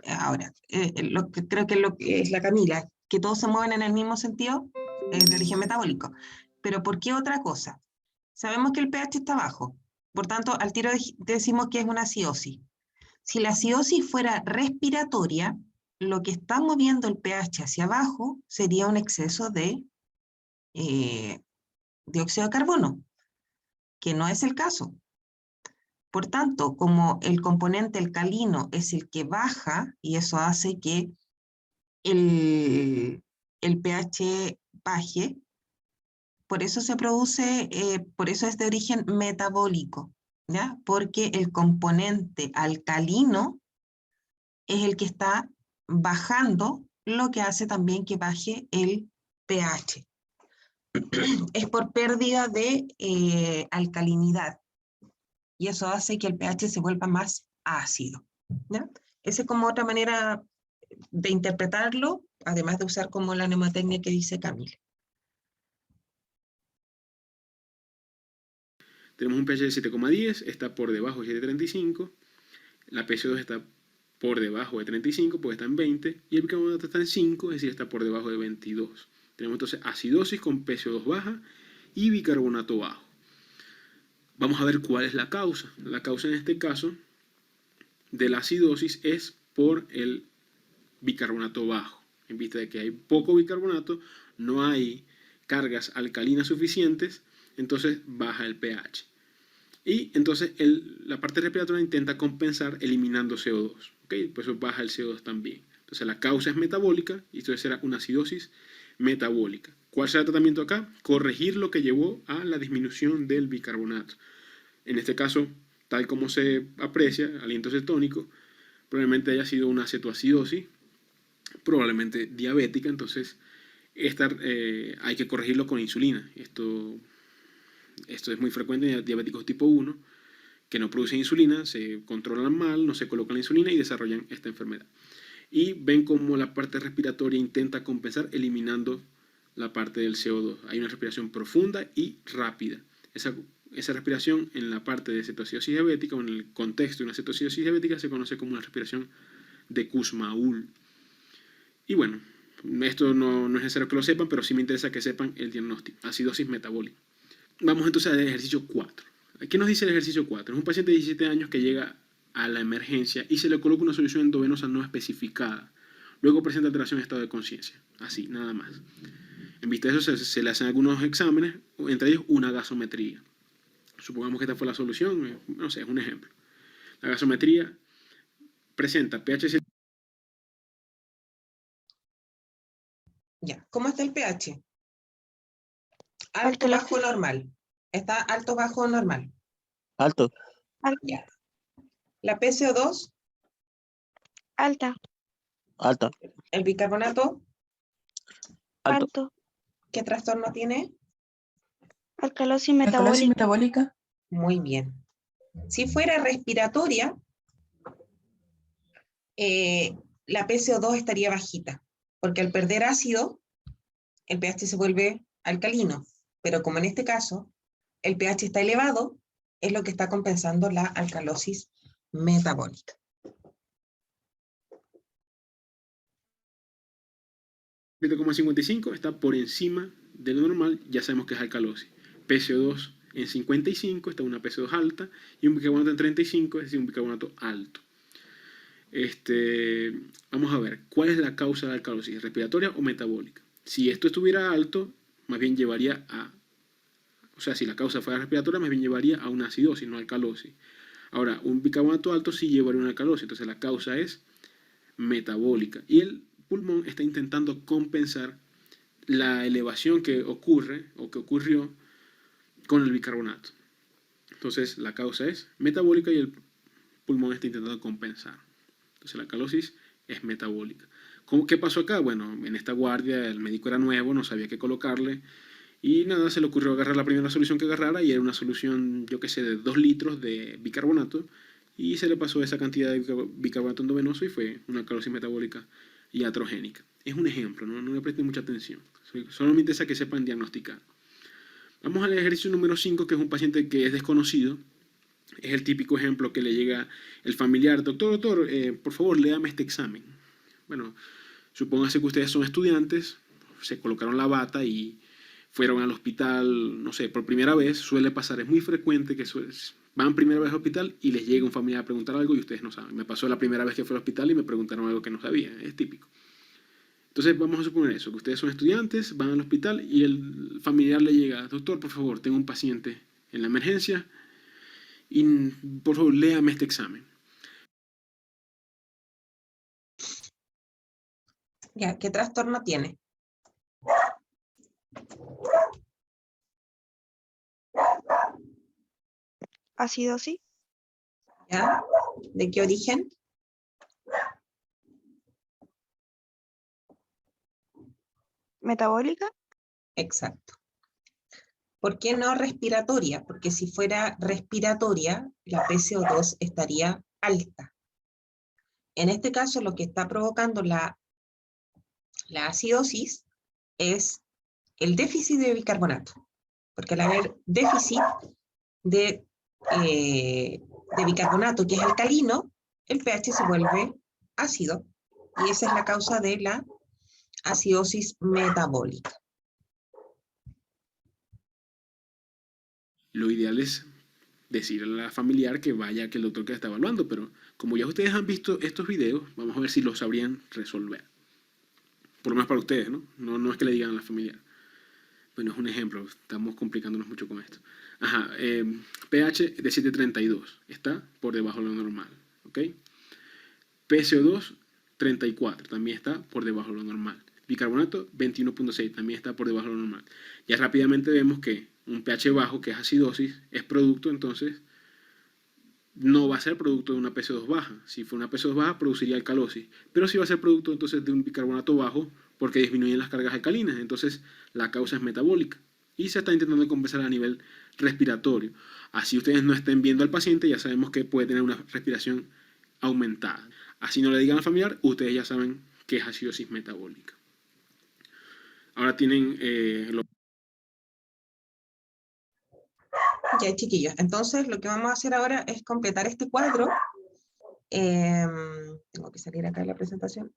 Ahora, lo que creo que lo que es la Camila, que todos se mueven en el mismo sentido, es de origen metabólico. Pero ¿por qué otra cosa? Sabemos que el pH está bajo, por tanto, al tiro decimos que es una acidosis. Si la acidosis fuera respiratoria, lo que está moviendo el pH hacia abajo sería un exceso de dióxido de carbono, que no es el caso. Por tanto, como el componente alcalino es el que baja, y eso hace que el pH baje, por eso se produce, por eso es de origen metabólico, ¿ya? Porque el componente alcalino es el que está bajando, lo que hace también que baje el pH. Es por pérdida de alcalinidad. Y eso hace que el pH se vuelva más ácido, ¿ya? Esa es como otra manera de interpretarlo, además de usar como la mnemotecnia que dice Camila. Tenemos un pH de 7,10, está por debajo de 7,35. La PCO2 está por debajo de 35, porque está en 20, y el bicarbonato está en 5, es decir, está por debajo de 22. Tenemos entonces acidosis con PCO2 baja y bicarbonato bajo. Vamos a ver cuál es la causa. La causa en este caso de la acidosis es por el bicarbonato bajo. En vista de que hay poco bicarbonato, no hay cargas alcalinas suficientes, entonces baja el pH. Y entonces la parte respiratoria intenta compensar eliminando CO2. ¿Okay? Por eso baja el CO2 también. Entonces la causa es metabólica y esto será una acidosis metabólica. ¿Cuál será el tratamiento acá? Corregir lo que llevó a la disminución del bicarbonato. En este caso, tal como se aprecia, aliento cetónico, probablemente haya sido una cetoacidosis, probablemente diabética, entonces hay que corregirlo con insulina. Esto es muy frecuente en diabéticos tipo 1, que no producen insulina, se controlan mal, no se colocan la insulina y desarrollan esta enfermedad. Y ven cómo la parte respiratoria intenta compensar eliminando la parte del CO2. Hay una respiración profunda y rápida. Esa respiración en la parte de cetoacidosis diabética o en el contexto de una cetoacidosis diabética se conoce como una respiración de Kussmaul. Y bueno, esto no es necesario que lo sepan, pero sí me interesa que sepan el diagnóstico, acidosis metabólica. Vamos entonces al ejercicio 4. ¿Qué nos dice el ejercicio 4? Es un paciente de 17 años que llega a la emergencia y se le coloca una solución endovenosa no especificada. Luego presenta alteración de estado de conciencia. Así, nada más. En vista de eso se le hacen algunos exámenes, entre ellos una gasometría. Supongamos que esta fue la solución, no sé, es un ejemplo. La gasometría presenta pH. Ya, ¿cómo está el pH? Alto, bajo, normal. Está alto, bajo, normal. Alto. Ya. La PCO2. Alta. Alta. El bicarbonato. Alto. ¿Qué trastorno tiene? Alcalosis Alcalosis metabólica. metabólica. Muy bien. Si fuera respiratoria, la PCO2 estaría bajita, porque al perder ácido, el pH se vuelve alcalino. Pero como en este caso, el pH está elevado, es lo que está compensando la alcalosis metabólica. El 7,55 está por encima de lo normal, ya sabemos que es alcalosis. PCO2 en 55 está una PCO2 alta y un bicarbonato en 35, es decir, un bicarbonato alto. Vamos a ver, ¿cuál es la causa de la alcalosis? ¿Respiratoria o metabólica? Si esto estuviera alto, más bien llevaría a... O sea, si la causa fuera respiratoria, más bien llevaría a una acidosis, no alcalosis. Ahora, un bicarbonato alto sí llevaría a una alcalosis, entonces la causa es metabólica. Y el pulmón está intentando compensar la elevación que ocurre o que ocurrió con el bicarbonato. Entonces la causa es metabólica y el pulmón está intentando compensar. Entonces la alcalosis es metabólica. ¿Qué pasó acá? Bueno, en esta guardia el médico era nuevo, no sabía qué colocarle y nada, se le ocurrió agarrar la primera solución que agarrara y era una solución, yo qué sé, de 2 litros de bicarbonato y se le pasó esa cantidad de bicarbonato endovenoso y fue una alcalosis metabólica iatrogénica. Es un ejemplo, no le presten mucha atención. Solo me interesa que sepan diagnosticar. Vamos al ejercicio número 5, que es un paciente que es desconocido. Es el típico ejemplo que le llega el familiar. Doctor, por favor, léame este examen. Bueno, supóngase que ustedes son estudiantes, se colocaron la bata y fueron al hospital, no sé, por primera vez. Suele pasar, es muy frecuente que van primera vez al hospital y les llega un familiar a preguntar algo y ustedes no saben. Me pasó la primera vez que fui al hospital y me preguntaron algo que no sabía. Es típico. Entonces vamos a suponer eso, que ustedes son estudiantes, van al hospital y el familiar le llega, doctor, por favor, tengo un paciente en la emergencia y por favor, léame este examen. Ya, ¿qué trastorno tiene? Acidosis. ¿Ya? ¿De qué origen? Metabólica. Exacto. ¿Por qué no respiratoria? Porque si fuera respiratoria, la PCO2 estaría alta. En este caso, lo que está provocando la acidosis es el déficit de bicarbonato. Porque al haber déficit de bicarbonato, que es alcalino, el pH se vuelve ácido, y esa es la causa de la acidosis metabólica. Lo ideal es decirle a la familiar que vaya, que el doctor que la está evaluando, pero como ya ustedes han visto estos videos, vamos a ver si lo sabrían resolver. Por lo menos para ustedes, ¿no? No es que le digan a la familiar. Bueno, es un ejemplo, estamos complicándonos mucho con esto. Ajá, pH de 7.32, está por debajo de lo normal, ¿ok? PCO2, 34, también está por debajo de lo normal. Bicarbonato, 21.6, también está por debajo de lo normal. Ya rápidamente vemos que un pH bajo, que es acidosis, es producto, entonces no va a ser producto de una PCO2 baja. Si fue una PCO2 baja, produciría alcalosis. Pero sí va a ser producto entonces de un bicarbonato bajo, porque disminuyen las cargas alcalinas. Entonces la causa es metabólica. Y se está intentando compensar a nivel respiratorio. Así ustedes no estén viendo al paciente, ya sabemos que puede tener una respiración aumentada. Así no le digan al familiar, ustedes ya saben que es acidosis metabólica. Ahora tienen Ya, chiquillos, entonces lo que vamos a hacer ahora es completar este cuadro. Tengo que salir acá de la presentación.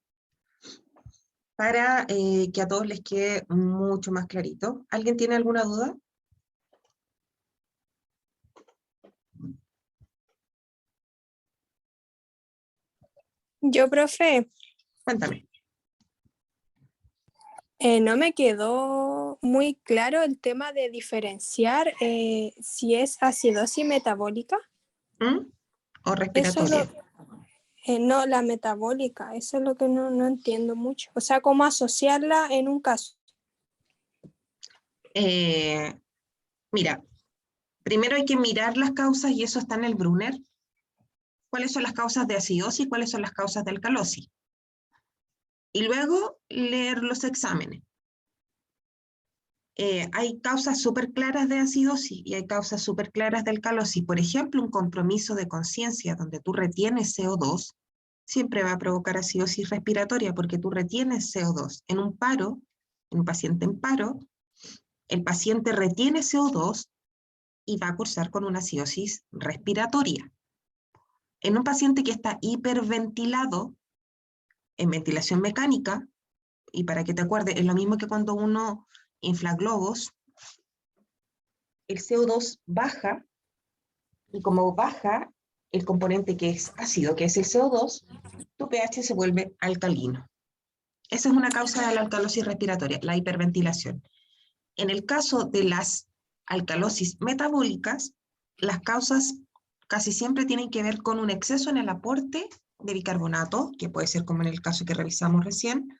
Para que a todos les quede mucho más clarito. ¿Alguien tiene alguna duda? Yo, profe, Cuéntame. no me quedó muy claro el tema de diferenciar si es acidosis metabólica. ¿Mm? ¿O Eso respiratoria? no, la metabólica, eso es lo que no entiendo mucho. O sea, cómo asociarla en un caso. Mira, primero hay que mirar las causas, y eso está en el Brunner. ¿Cuáles son las causas de acidosis? ¿Cuáles son las causas de alcalosis? Y luego leer los exámenes. Hay causas súper claras de acidosis y hay causas súper claras de alcalosis. Por ejemplo, un compromiso de conciencia donde tú retienes CO2 siempre va a provocar acidosis respiratoria porque tú retienes CO2. En un paro, en un paciente en paro, el paciente retiene CO2 y va a cursar con una acidosis respiratoria. En un paciente que está hiperventilado, en ventilación mecánica, y para que te acuerdes, es lo mismo que cuando uno infla globos, el CO2 baja, y como baja el componente que es ácido, que es el CO2, tu pH se vuelve alcalino. Esa es una causa de la alcalosis respiratoria, la hiperventilación. En el caso de las alcalosis metabólicas, las causas casi siempre tienen que ver con un exceso en el aporte de bicarbonato, que puede ser como en el caso que revisamos recién,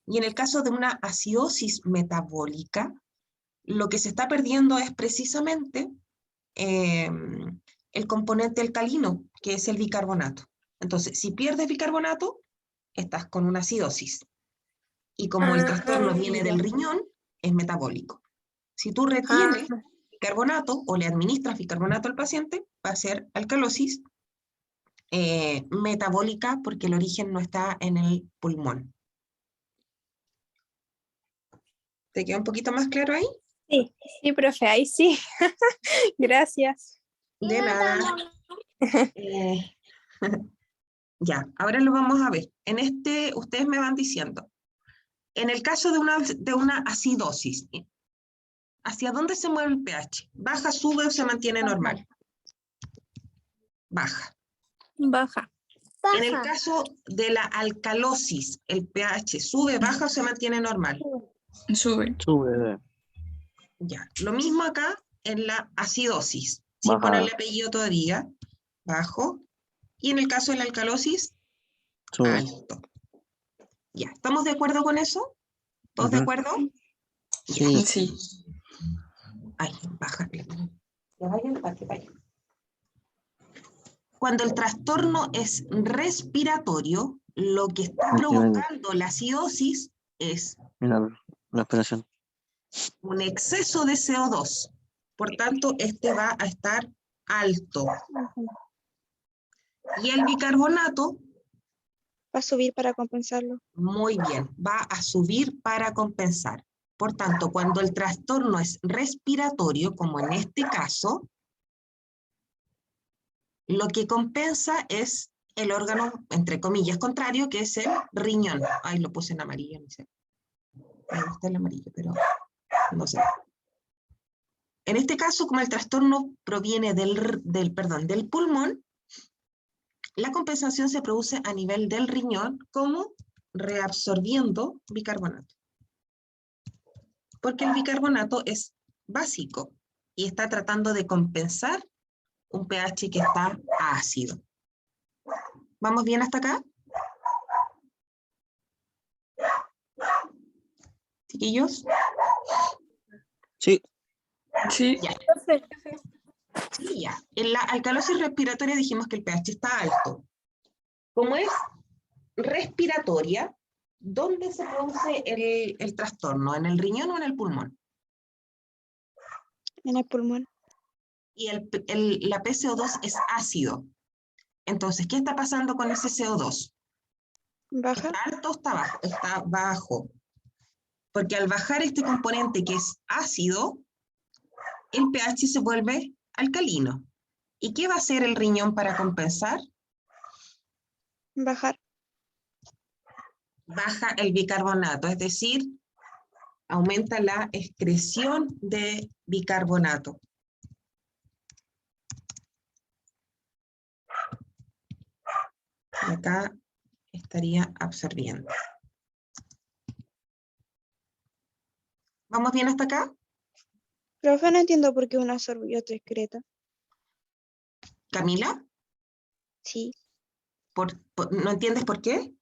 y en el caso de una acidosis metabólica, lo que se está perdiendo es precisamente el componente alcalino, que es el bicarbonato. Entonces, si pierdes bicarbonato, estás con una acidosis. Y como el trastorno viene del riñón, es metabólico. Si tú retienes bicarbonato o le administras bicarbonato al paciente, va a ser alcalosis metabólica porque el origen no está en el pulmón. ¿Te queda un poquito más claro ahí? Sí, profe, ahí sí. Gracias. De nada. Ya, ahora lo vamos a ver. En este, ustedes me van diciendo. En el caso de una acidosis, ¿hacia dónde se mueve el pH? ¿Baja, sube o se mantiene normal? Baja. Baja. En el caso de la alcalosis, ¿el pH sube, baja o se mantiene normal? Sube. Sube. Ya, lo mismo acá en la acidosis, sin Baja. ponerle apellido todavía, bajo. Y en el caso de la alcalosis, Sube. alto. Ya, ¿estamos de acuerdo con eso? ¿Todos de acuerdo? Sí. Sí. Ay, baja. Que vayan, para que vayan. Cuando el trastorno es respiratorio, lo que está provocando la acidosis es Mira, la operación. un exceso de CO2. Por tanto, este va a estar alto. Y el bicarbonato, Va a subir para compensarlo. muy bien, va a subir para compensar. Por tanto, cuando el trastorno es respiratorio, como en este caso, lo que compensa es el órgano, entre comillas, contrario, que es el riñón. Ay, lo puse en amarillo, no sé. Me gusta el amarillo, pero no sé. En este caso, como el trastorno proviene del pulmón, la compensación se produce a nivel del riñón, como reabsorbiendo bicarbonato. Porque el bicarbonato es básico y está tratando de compensar un pH que está ácido. ¿Vamos bien hasta acá? ¿Chiquillos? Sí. Sí. Ya. Sí, ya. En la alcalosis respiratoria dijimos que el pH está alto. Como es respiratoria, ¿dónde se produce el trastorno? ¿En el riñón o en el pulmón? En el pulmón. Y la PCO2 es ácido. Entonces, ¿qué está pasando con ese CO2? Baja. ¿Está alto o está bajo? Está bajo. Porque al bajar este componente que es ácido, el pH se vuelve alcalino. ¿Y qué va a hacer el riñón para compensar? Bajar. Baja el bicarbonato, es decir, aumenta la excreción de bicarbonato. Y acá estaría absorbiendo. ¿Vamos bien hasta acá? Profe, no entiendo por qué una absorbe y otra excreta. Camila, Sí. ¿no entiendes por qué?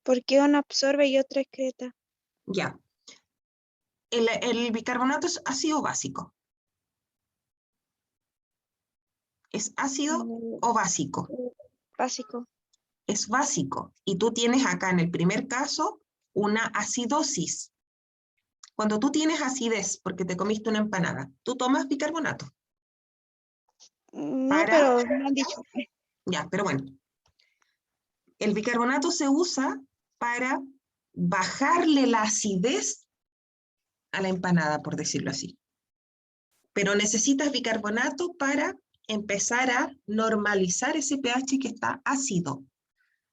¿Por qué una absorbe y otra excreta? Ya. El bicarbonato es ácido básico. ¿Es ácido o básico? Básico. Es básico. Y tú tienes acá en el primer caso una acidosis. Cuando tú tienes acidez porque te comiste una empanada, tú tomas bicarbonato. No, pero me han dicho. Ya, pero bueno. El bicarbonato se usa para bajarle la acidez a la empanada, por decirlo así. Pero necesitas bicarbonato para empezar a normalizar ese pH que está ácido.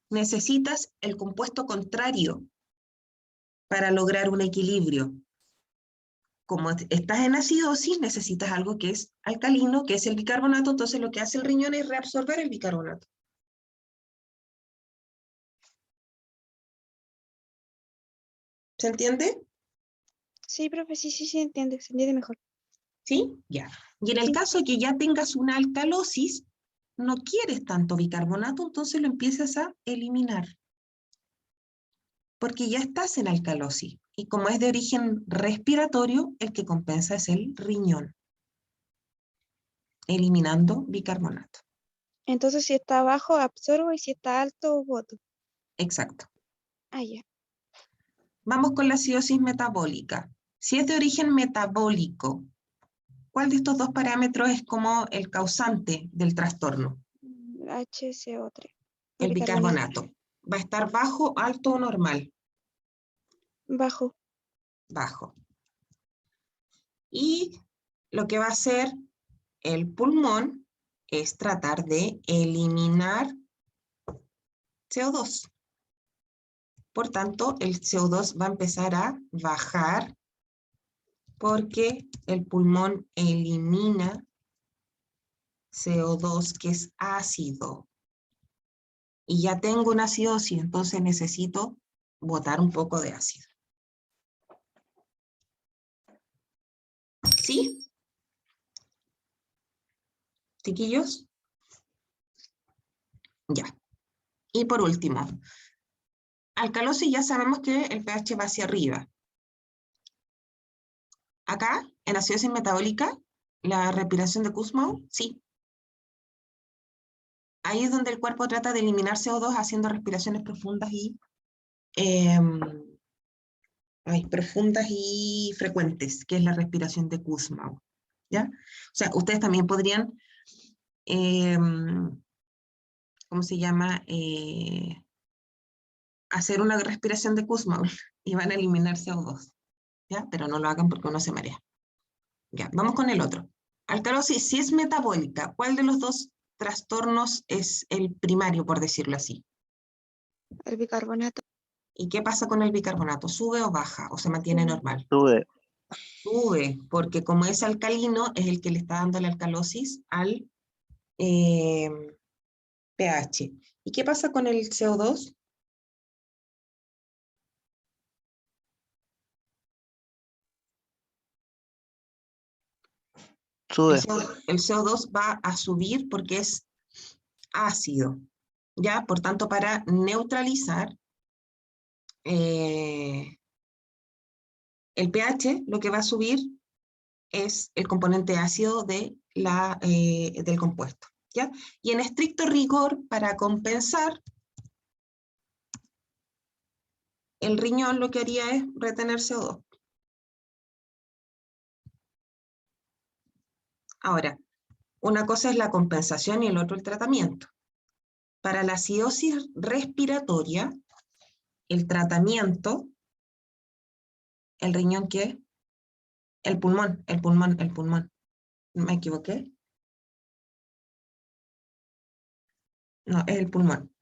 Necesitas el compuesto contrario para lograr un equilibrio. Como estás en acidosis, necesitas algo que es alcalino, que es el bicarbonato, entonces lo que hace el riñón es reabsorber el bicarbonato. ¿Se entiende? Sí, profe, sí, se entiende mejor. ¿Sí? Ya. Y en el Sí. caso que ya tengas una alcalosis, no quieres tanto bicarbonato, entonces lo empiezas a eliminar. Porque ya estás en alcalosis. Y como es de origen respiratorio, el que compensa es el riñón. Eliminando bicarbonato. Entonces, si está bajo, absorbo, y si está alto, boto. Exacto. Ah, ya. Vamos con la acidosis metabólica. Si es de origen metabólico, ¿cuál de estos dos parámetros es como el causante del trastorno? HCO3. El bicarbonato. ¿Va a estar bajo, alto o normal? Bajo. Bajo. Y lo que va a hacer el pulmón es tratar de eliminar CO2. Por tanto, el CO2 va a empezar a bajar porque el pulmón elimina CO2 que es ácido. Y ya tengo una acidosis, entonces necesito botar un poco de ácido. ¿Sí? ¿Chiquillos? Ya. Y por último, alcalosis ya sabemos que el pH va hacia arriba. Acá, en acidosis metabólica, la respiración de Kussmaul, sí. Ahí es donde el cuerpo trata de eliminar CO2 haciendo respiraciones profundas y frecuentes, que es la respiración de Kussmaul. ¿Ya? O sea, ustedes también podrían, ¿cómo se llama? Hacer una respiración de Kussmaul y van a eliminar CO2. ¿Ya? Pero no lo hagan porque uno se marea. Ya, vamos con el otro. Alcalosis, si es metabólica, ¿cuál de los dos trastornos es el primario, por decirlo así? El bicarbonato. ¿Y qué pasa con el bicarbonato? ¿Sube o baja? ¿O se mantiene normal? Sube. Sube, porque como es alcalino, es el que le está dando la alcalosis al pH. ¿Y qué pasa con el CO2? Sube. El CO2 va a subir porque es ácido, ¿ya? Por tanto, para neutralizar el pH, lo que va a subir es el componente ácido de del compuesto, ¿ya? Y en estricto rigor, para compensar, el riñón lo que haría es retener CO2. Ahora, una cosa es la compensación y el otro el tratamiento. Para la acidosis respiratoria, el tratamiento, ¿el riñón qué? El pulmón. ¿Me equivoqué? No, es el pulmón.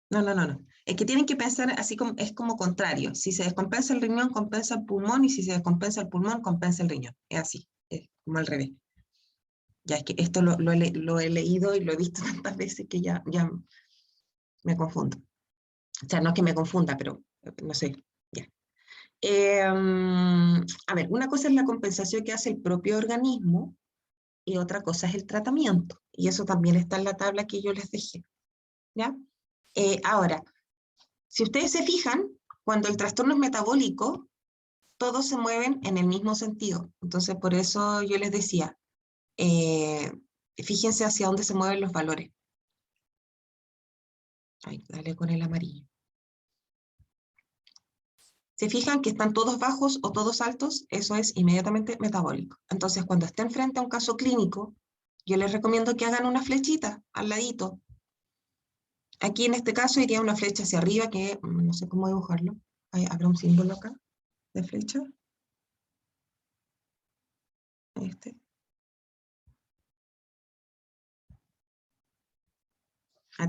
No. Es que tienen que pensar así como, es como contrario. Si se descompensa el riñón, compensa el pulmón, y si se descompensa el pulmón, compensa el riñón. Es así, es como al revés. Ya es que esto lo he leído y lo he visto tantas veces que ya me confundo. O sea, no es que me confunda, pero no sé, ya. A ver, una cosa es la compensación que hace el propio organismo y otra cosa es el tratamiento. Y eso también está en la tabla que yo les dejé. ¿Ya? Ahora, si ustedes se fijan, cuando el trastorno es metabólico, todos se mueven en el mismo sentido. Entonces, por eso yo les decía, fíjense hacia dónde se mueven los valores. Ay, dale con el amarillo. ¿Se fijan que están todos bajos o todos altos? Eso es inmediatamente metabólico. Entonces, cuando estén frente a un caso clínico, yo les recomiendo que hagan una flechita al ladito. Aquí en este caso iría una flecha hacia arriba, que no sé cómo dibujarlo. ¿Habrá un símbolo acá de flecha? Este.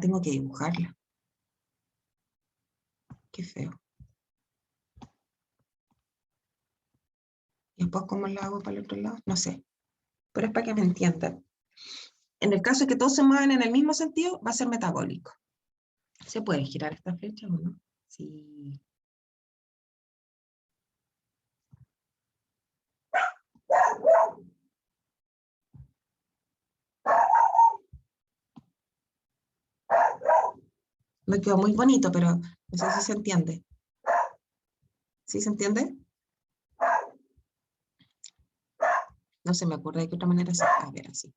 Tengo que dibujarla. Qué feo. ¿Y después cómo la hago para el otro lado? No sé. Pero es para que me entiendan. En el caso de que todos se muevan en el mismo sentido, va a ser metabólico. ¿Se puede girar esta flecha o no? Sí. Me quedó muy bonito, pero no sé si se entiende. ¿Sí se entiende? No se me ocurre de qué otra manera se... A ver, así.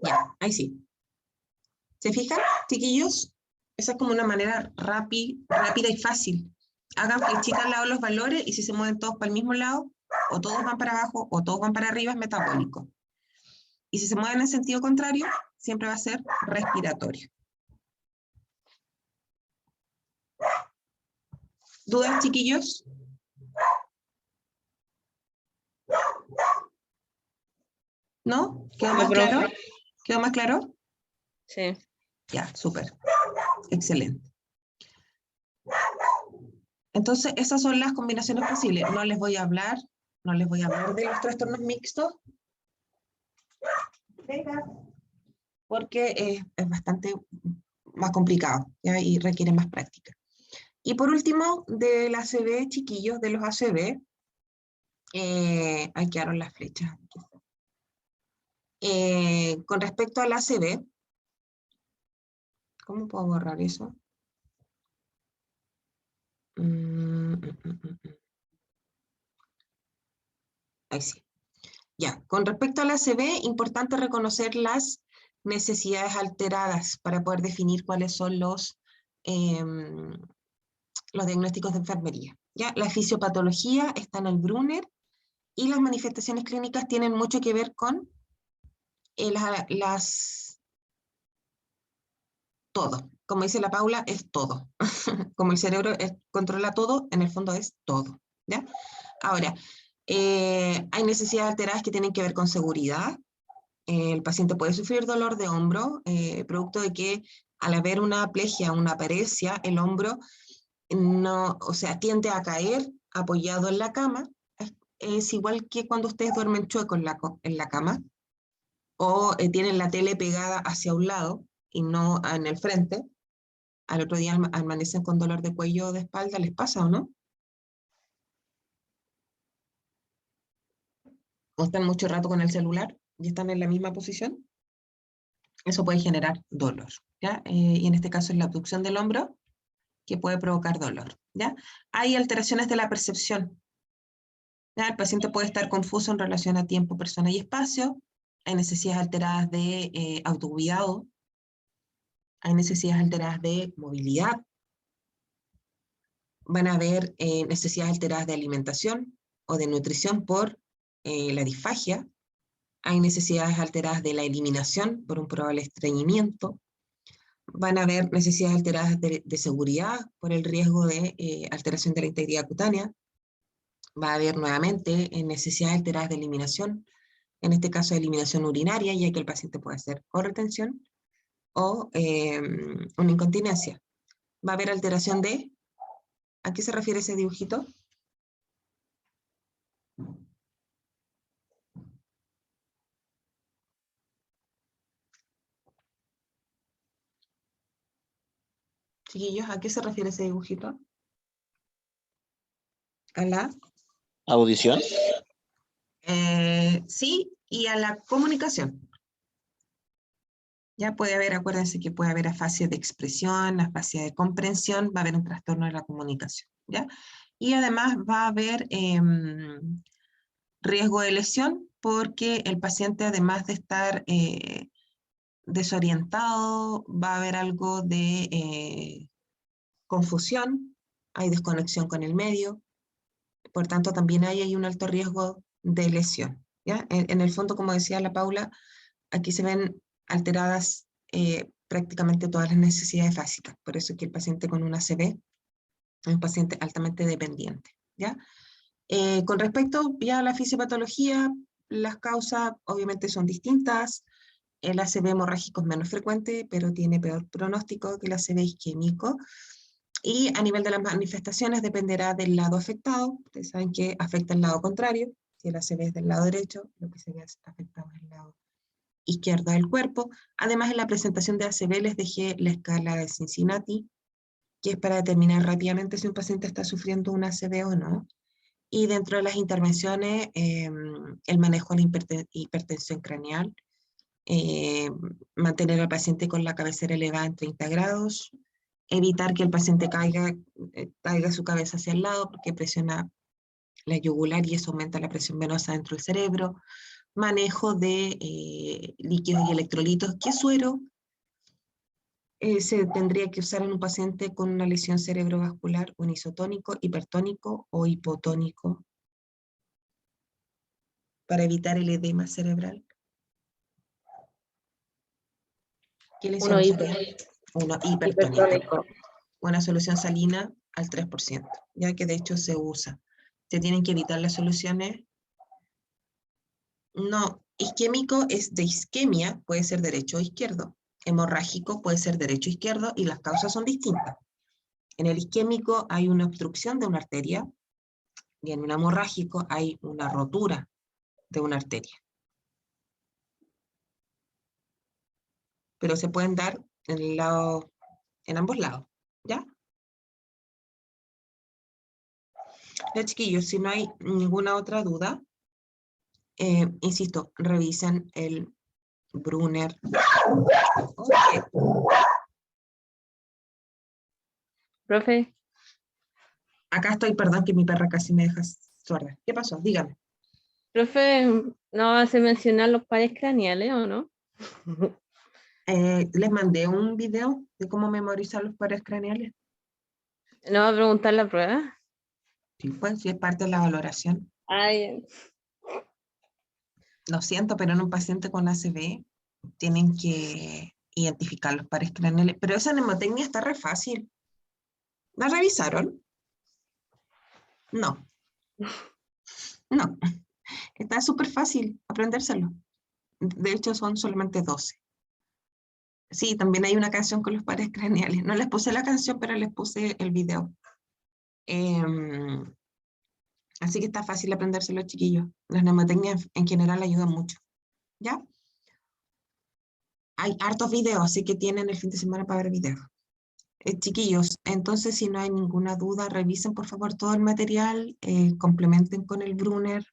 Ya, ahí sí. ¿Se fijan, chiquillos? Esa es como una manera rápida y fácil. Hagan flechitas al lado de los valores y si se mueven todos para el mismo lado, o todos van para abajo o todos van para arriba, es metabólico. Y si se mueven en sentido contrario, siempre va a ser respiratorio. ¿Dudas, chiquillos? ¿No? ¿Quedó más claro? ¿Quedó más claro? Sí. Ya, súper. Excelente. Entonces, esas son las combinaciones posibles. No les voy a hablar de los trastornos mixtos, porque es bastante más complicado, ¿ya? Y requiere más práctica. Y por último, del ACV, chiquillos, de los ACV, ahí quedaron las flechas. Con respecto al ACV, ¿cómo puedo borrar eso? Ahí sí. Ya, con respecto al ACV, importante reconocer las necesidades alteradas para poder definir cuáles son los diagnósticos de enfermería. ¿Ya? La fisiopatología está en el Brunner y las manifestaciones clínicas tienen mucho que ver con todo. como dice la Paula, es todo. Como el cerebro controla todo, en el fondo es todo, ¿ya? Ahora, hay necesidades alteradas que tienen que ver con seguridad. El paciente puede sufrir dolor de hombro, producto de que al haber una aplegia, una paresia, el hombro no, o sea, tiende a caer apoyado en la cama. Es igual que cuando ustedes duermen chueco en la cama, o tienen la tele pegada hacia un lado y no en el frente. Al otro día amanecen con dolor de cuello o de espalda, ¿les pasa o no? ¿O están mucho rato con el celular y están en la misma posición? Eso puede generar dolor, ¿ya? Y en este caso es la abducción del hombro que puede provocar dolor, ¿ya? Hay alteraciones de la percepción, ¿ya? El paciente puede estar confuso en relación a tiempo, persona y espacio. Hay necesidades alteradas de autocuidado. Hay necesidades alteradas de movilidad. Van a haber necesidades alteradas de alimentación o de nutrición por la disfagia. Hay necesidades alteradas de la eliminación por un probable estreñimiento. Van a haber necesidades alteradas de seguridad por el riesgo de alteración de la integridad cutánea. Va a haber nuevamente necesidades alteradas de eliminación, en este caso de eliminación urinaria, ya que el paciente puede hacer o retención o una incontinencia. Va a haber alteración de... ¿A qué se refiere ese dibujito? Chiquillos, ¿a qué se refiere ese dibujito? ¿A la? ¿Audición? Sí, y a la comunicación. Ya puede haber, acuérdense que puede haber afasia de expresión, afasia de comprensión, va a haber un trastorno de la comunicación, ¿ya? Y además va a haber riesgo de lesión, porque el paciente, además de estar desorientado, va a haber algo de confusión, hay desconexión con el medio, por tanto también hay un alto riesgo de lesión, ¿ya? En el fondo, como decía la Paula, aquí se ven alteradas prácticamente todas las necesidades básicas, por eso es que el paciente con una ACV es un paciente altamente dependiente, ¿ya? Con respecto ya a la fisiopatología, las causas obviamente son distintas. El ACV hemorrágico es menos frecuente, pero tiene peor pronóstico que el ACV isquémico. Y a nivel de las manifestaciones dependerá del lado afectado. Ustedes saben que afecta el lado contrario. Si el ACV es del lado derecho, lo que se ve afectado es el lado izquierdo del cuerpo. Además, en la presentación de ACV les dejé la escala de Cincinnati, que es para determinar rápidamente si un paciente está sufriendo un ACV o no. Y dentro de las intervenciones, el manejo de la hipertensión craneal, mantener al paciente con la cabecera elevada en 30 grados, evitar que el paciente caiga su cabeza hacia el lado porque presiona la yugular y eso aumenta la presión venosa dentro del cerebro, manejo de líquidos y electrolitos. ¿Qué suero se tendría que usar en un paciente con una lesión cerebrovascular? ¿Un isotónico, hipertónico o hipotónico? Para evitar el edema cerebral. ¿Qué lesión Uno sería? Uno hipertónico. hipertónico. Una solución salina al 3%, ya que de hecho se usa. Se tienen que evitar las soluciones. No, isquémico es de isquemia, puede ser derecho o izquierdo. Hemorrágico puede ser derecho o izquierdo y las causas son distintas. En el isquémico hay una obstrucción de una arteria y en un hemorrágico hay una rotura de una arteria. Pero se pueden dar en ambos lados, ¿ya? Ya, chiquillos, si no hay ninguna otra duda, insisto, revisen el Brunner. Okay. Profe, Acá estoy, perdón que mi perra casi me deja sorda. ¿Qué pasó? Dígame. profe, ¿no hace mencionar los pares craneales o no? Les mandé un video de cómo memorizar los pares craneales. ¿No va a preguntar la prueba? Sí, pues, sí es parte de la valoración. Ay, Lo siento, pero en un paciente con ACV tienen que identificar los pares craneales. Pero esa mnemotecnia está re fácil. ¿La revisaron? No. No. Está súper fácil aprendérselo. De hecho, son solamente 12. Sí, también hay una canción con los pares craneales. No les puse la canción, pero les puse el video. Así que está fácil aprendérselo, chiquillos. Las mnemotecnias en general ayudan mucho. ¿Ya? Hay hartos videos, así que tienen el fin de semana para ver videos. Chiquillos, entonces si no hay ninguna duda, revisen por favor todo el material, complementen con el Brunner.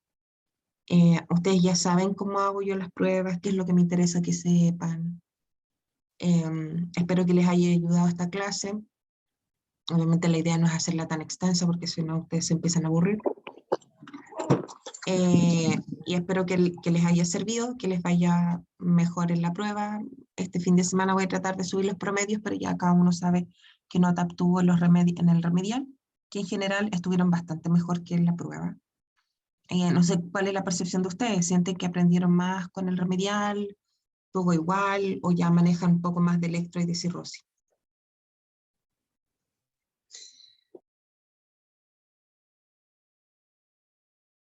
Ustedes ya saben cómo hago yo las pruebas, qué es lo que me interesa que sepan. Espero que les haya ayudado esta clase. Obviamente la idea no es hacerla tan extensa porque si no ustedes se empiezan a aburrir. Y espero que les haya servido, que les vaya mejor en la prueba. Este fin de semana voy a tratar de subir los promedios, pero ya cada uno sabe qué nota obtuvo en el remedial, que en general estuvieron bastante mejor que en la prueba. No sé cuál es la percepción de ustedes. ¿Sienten que aprendieron más con el remedial? ¿Todo igual? ¿O ya manejan un poco más de electro y de cirrosis?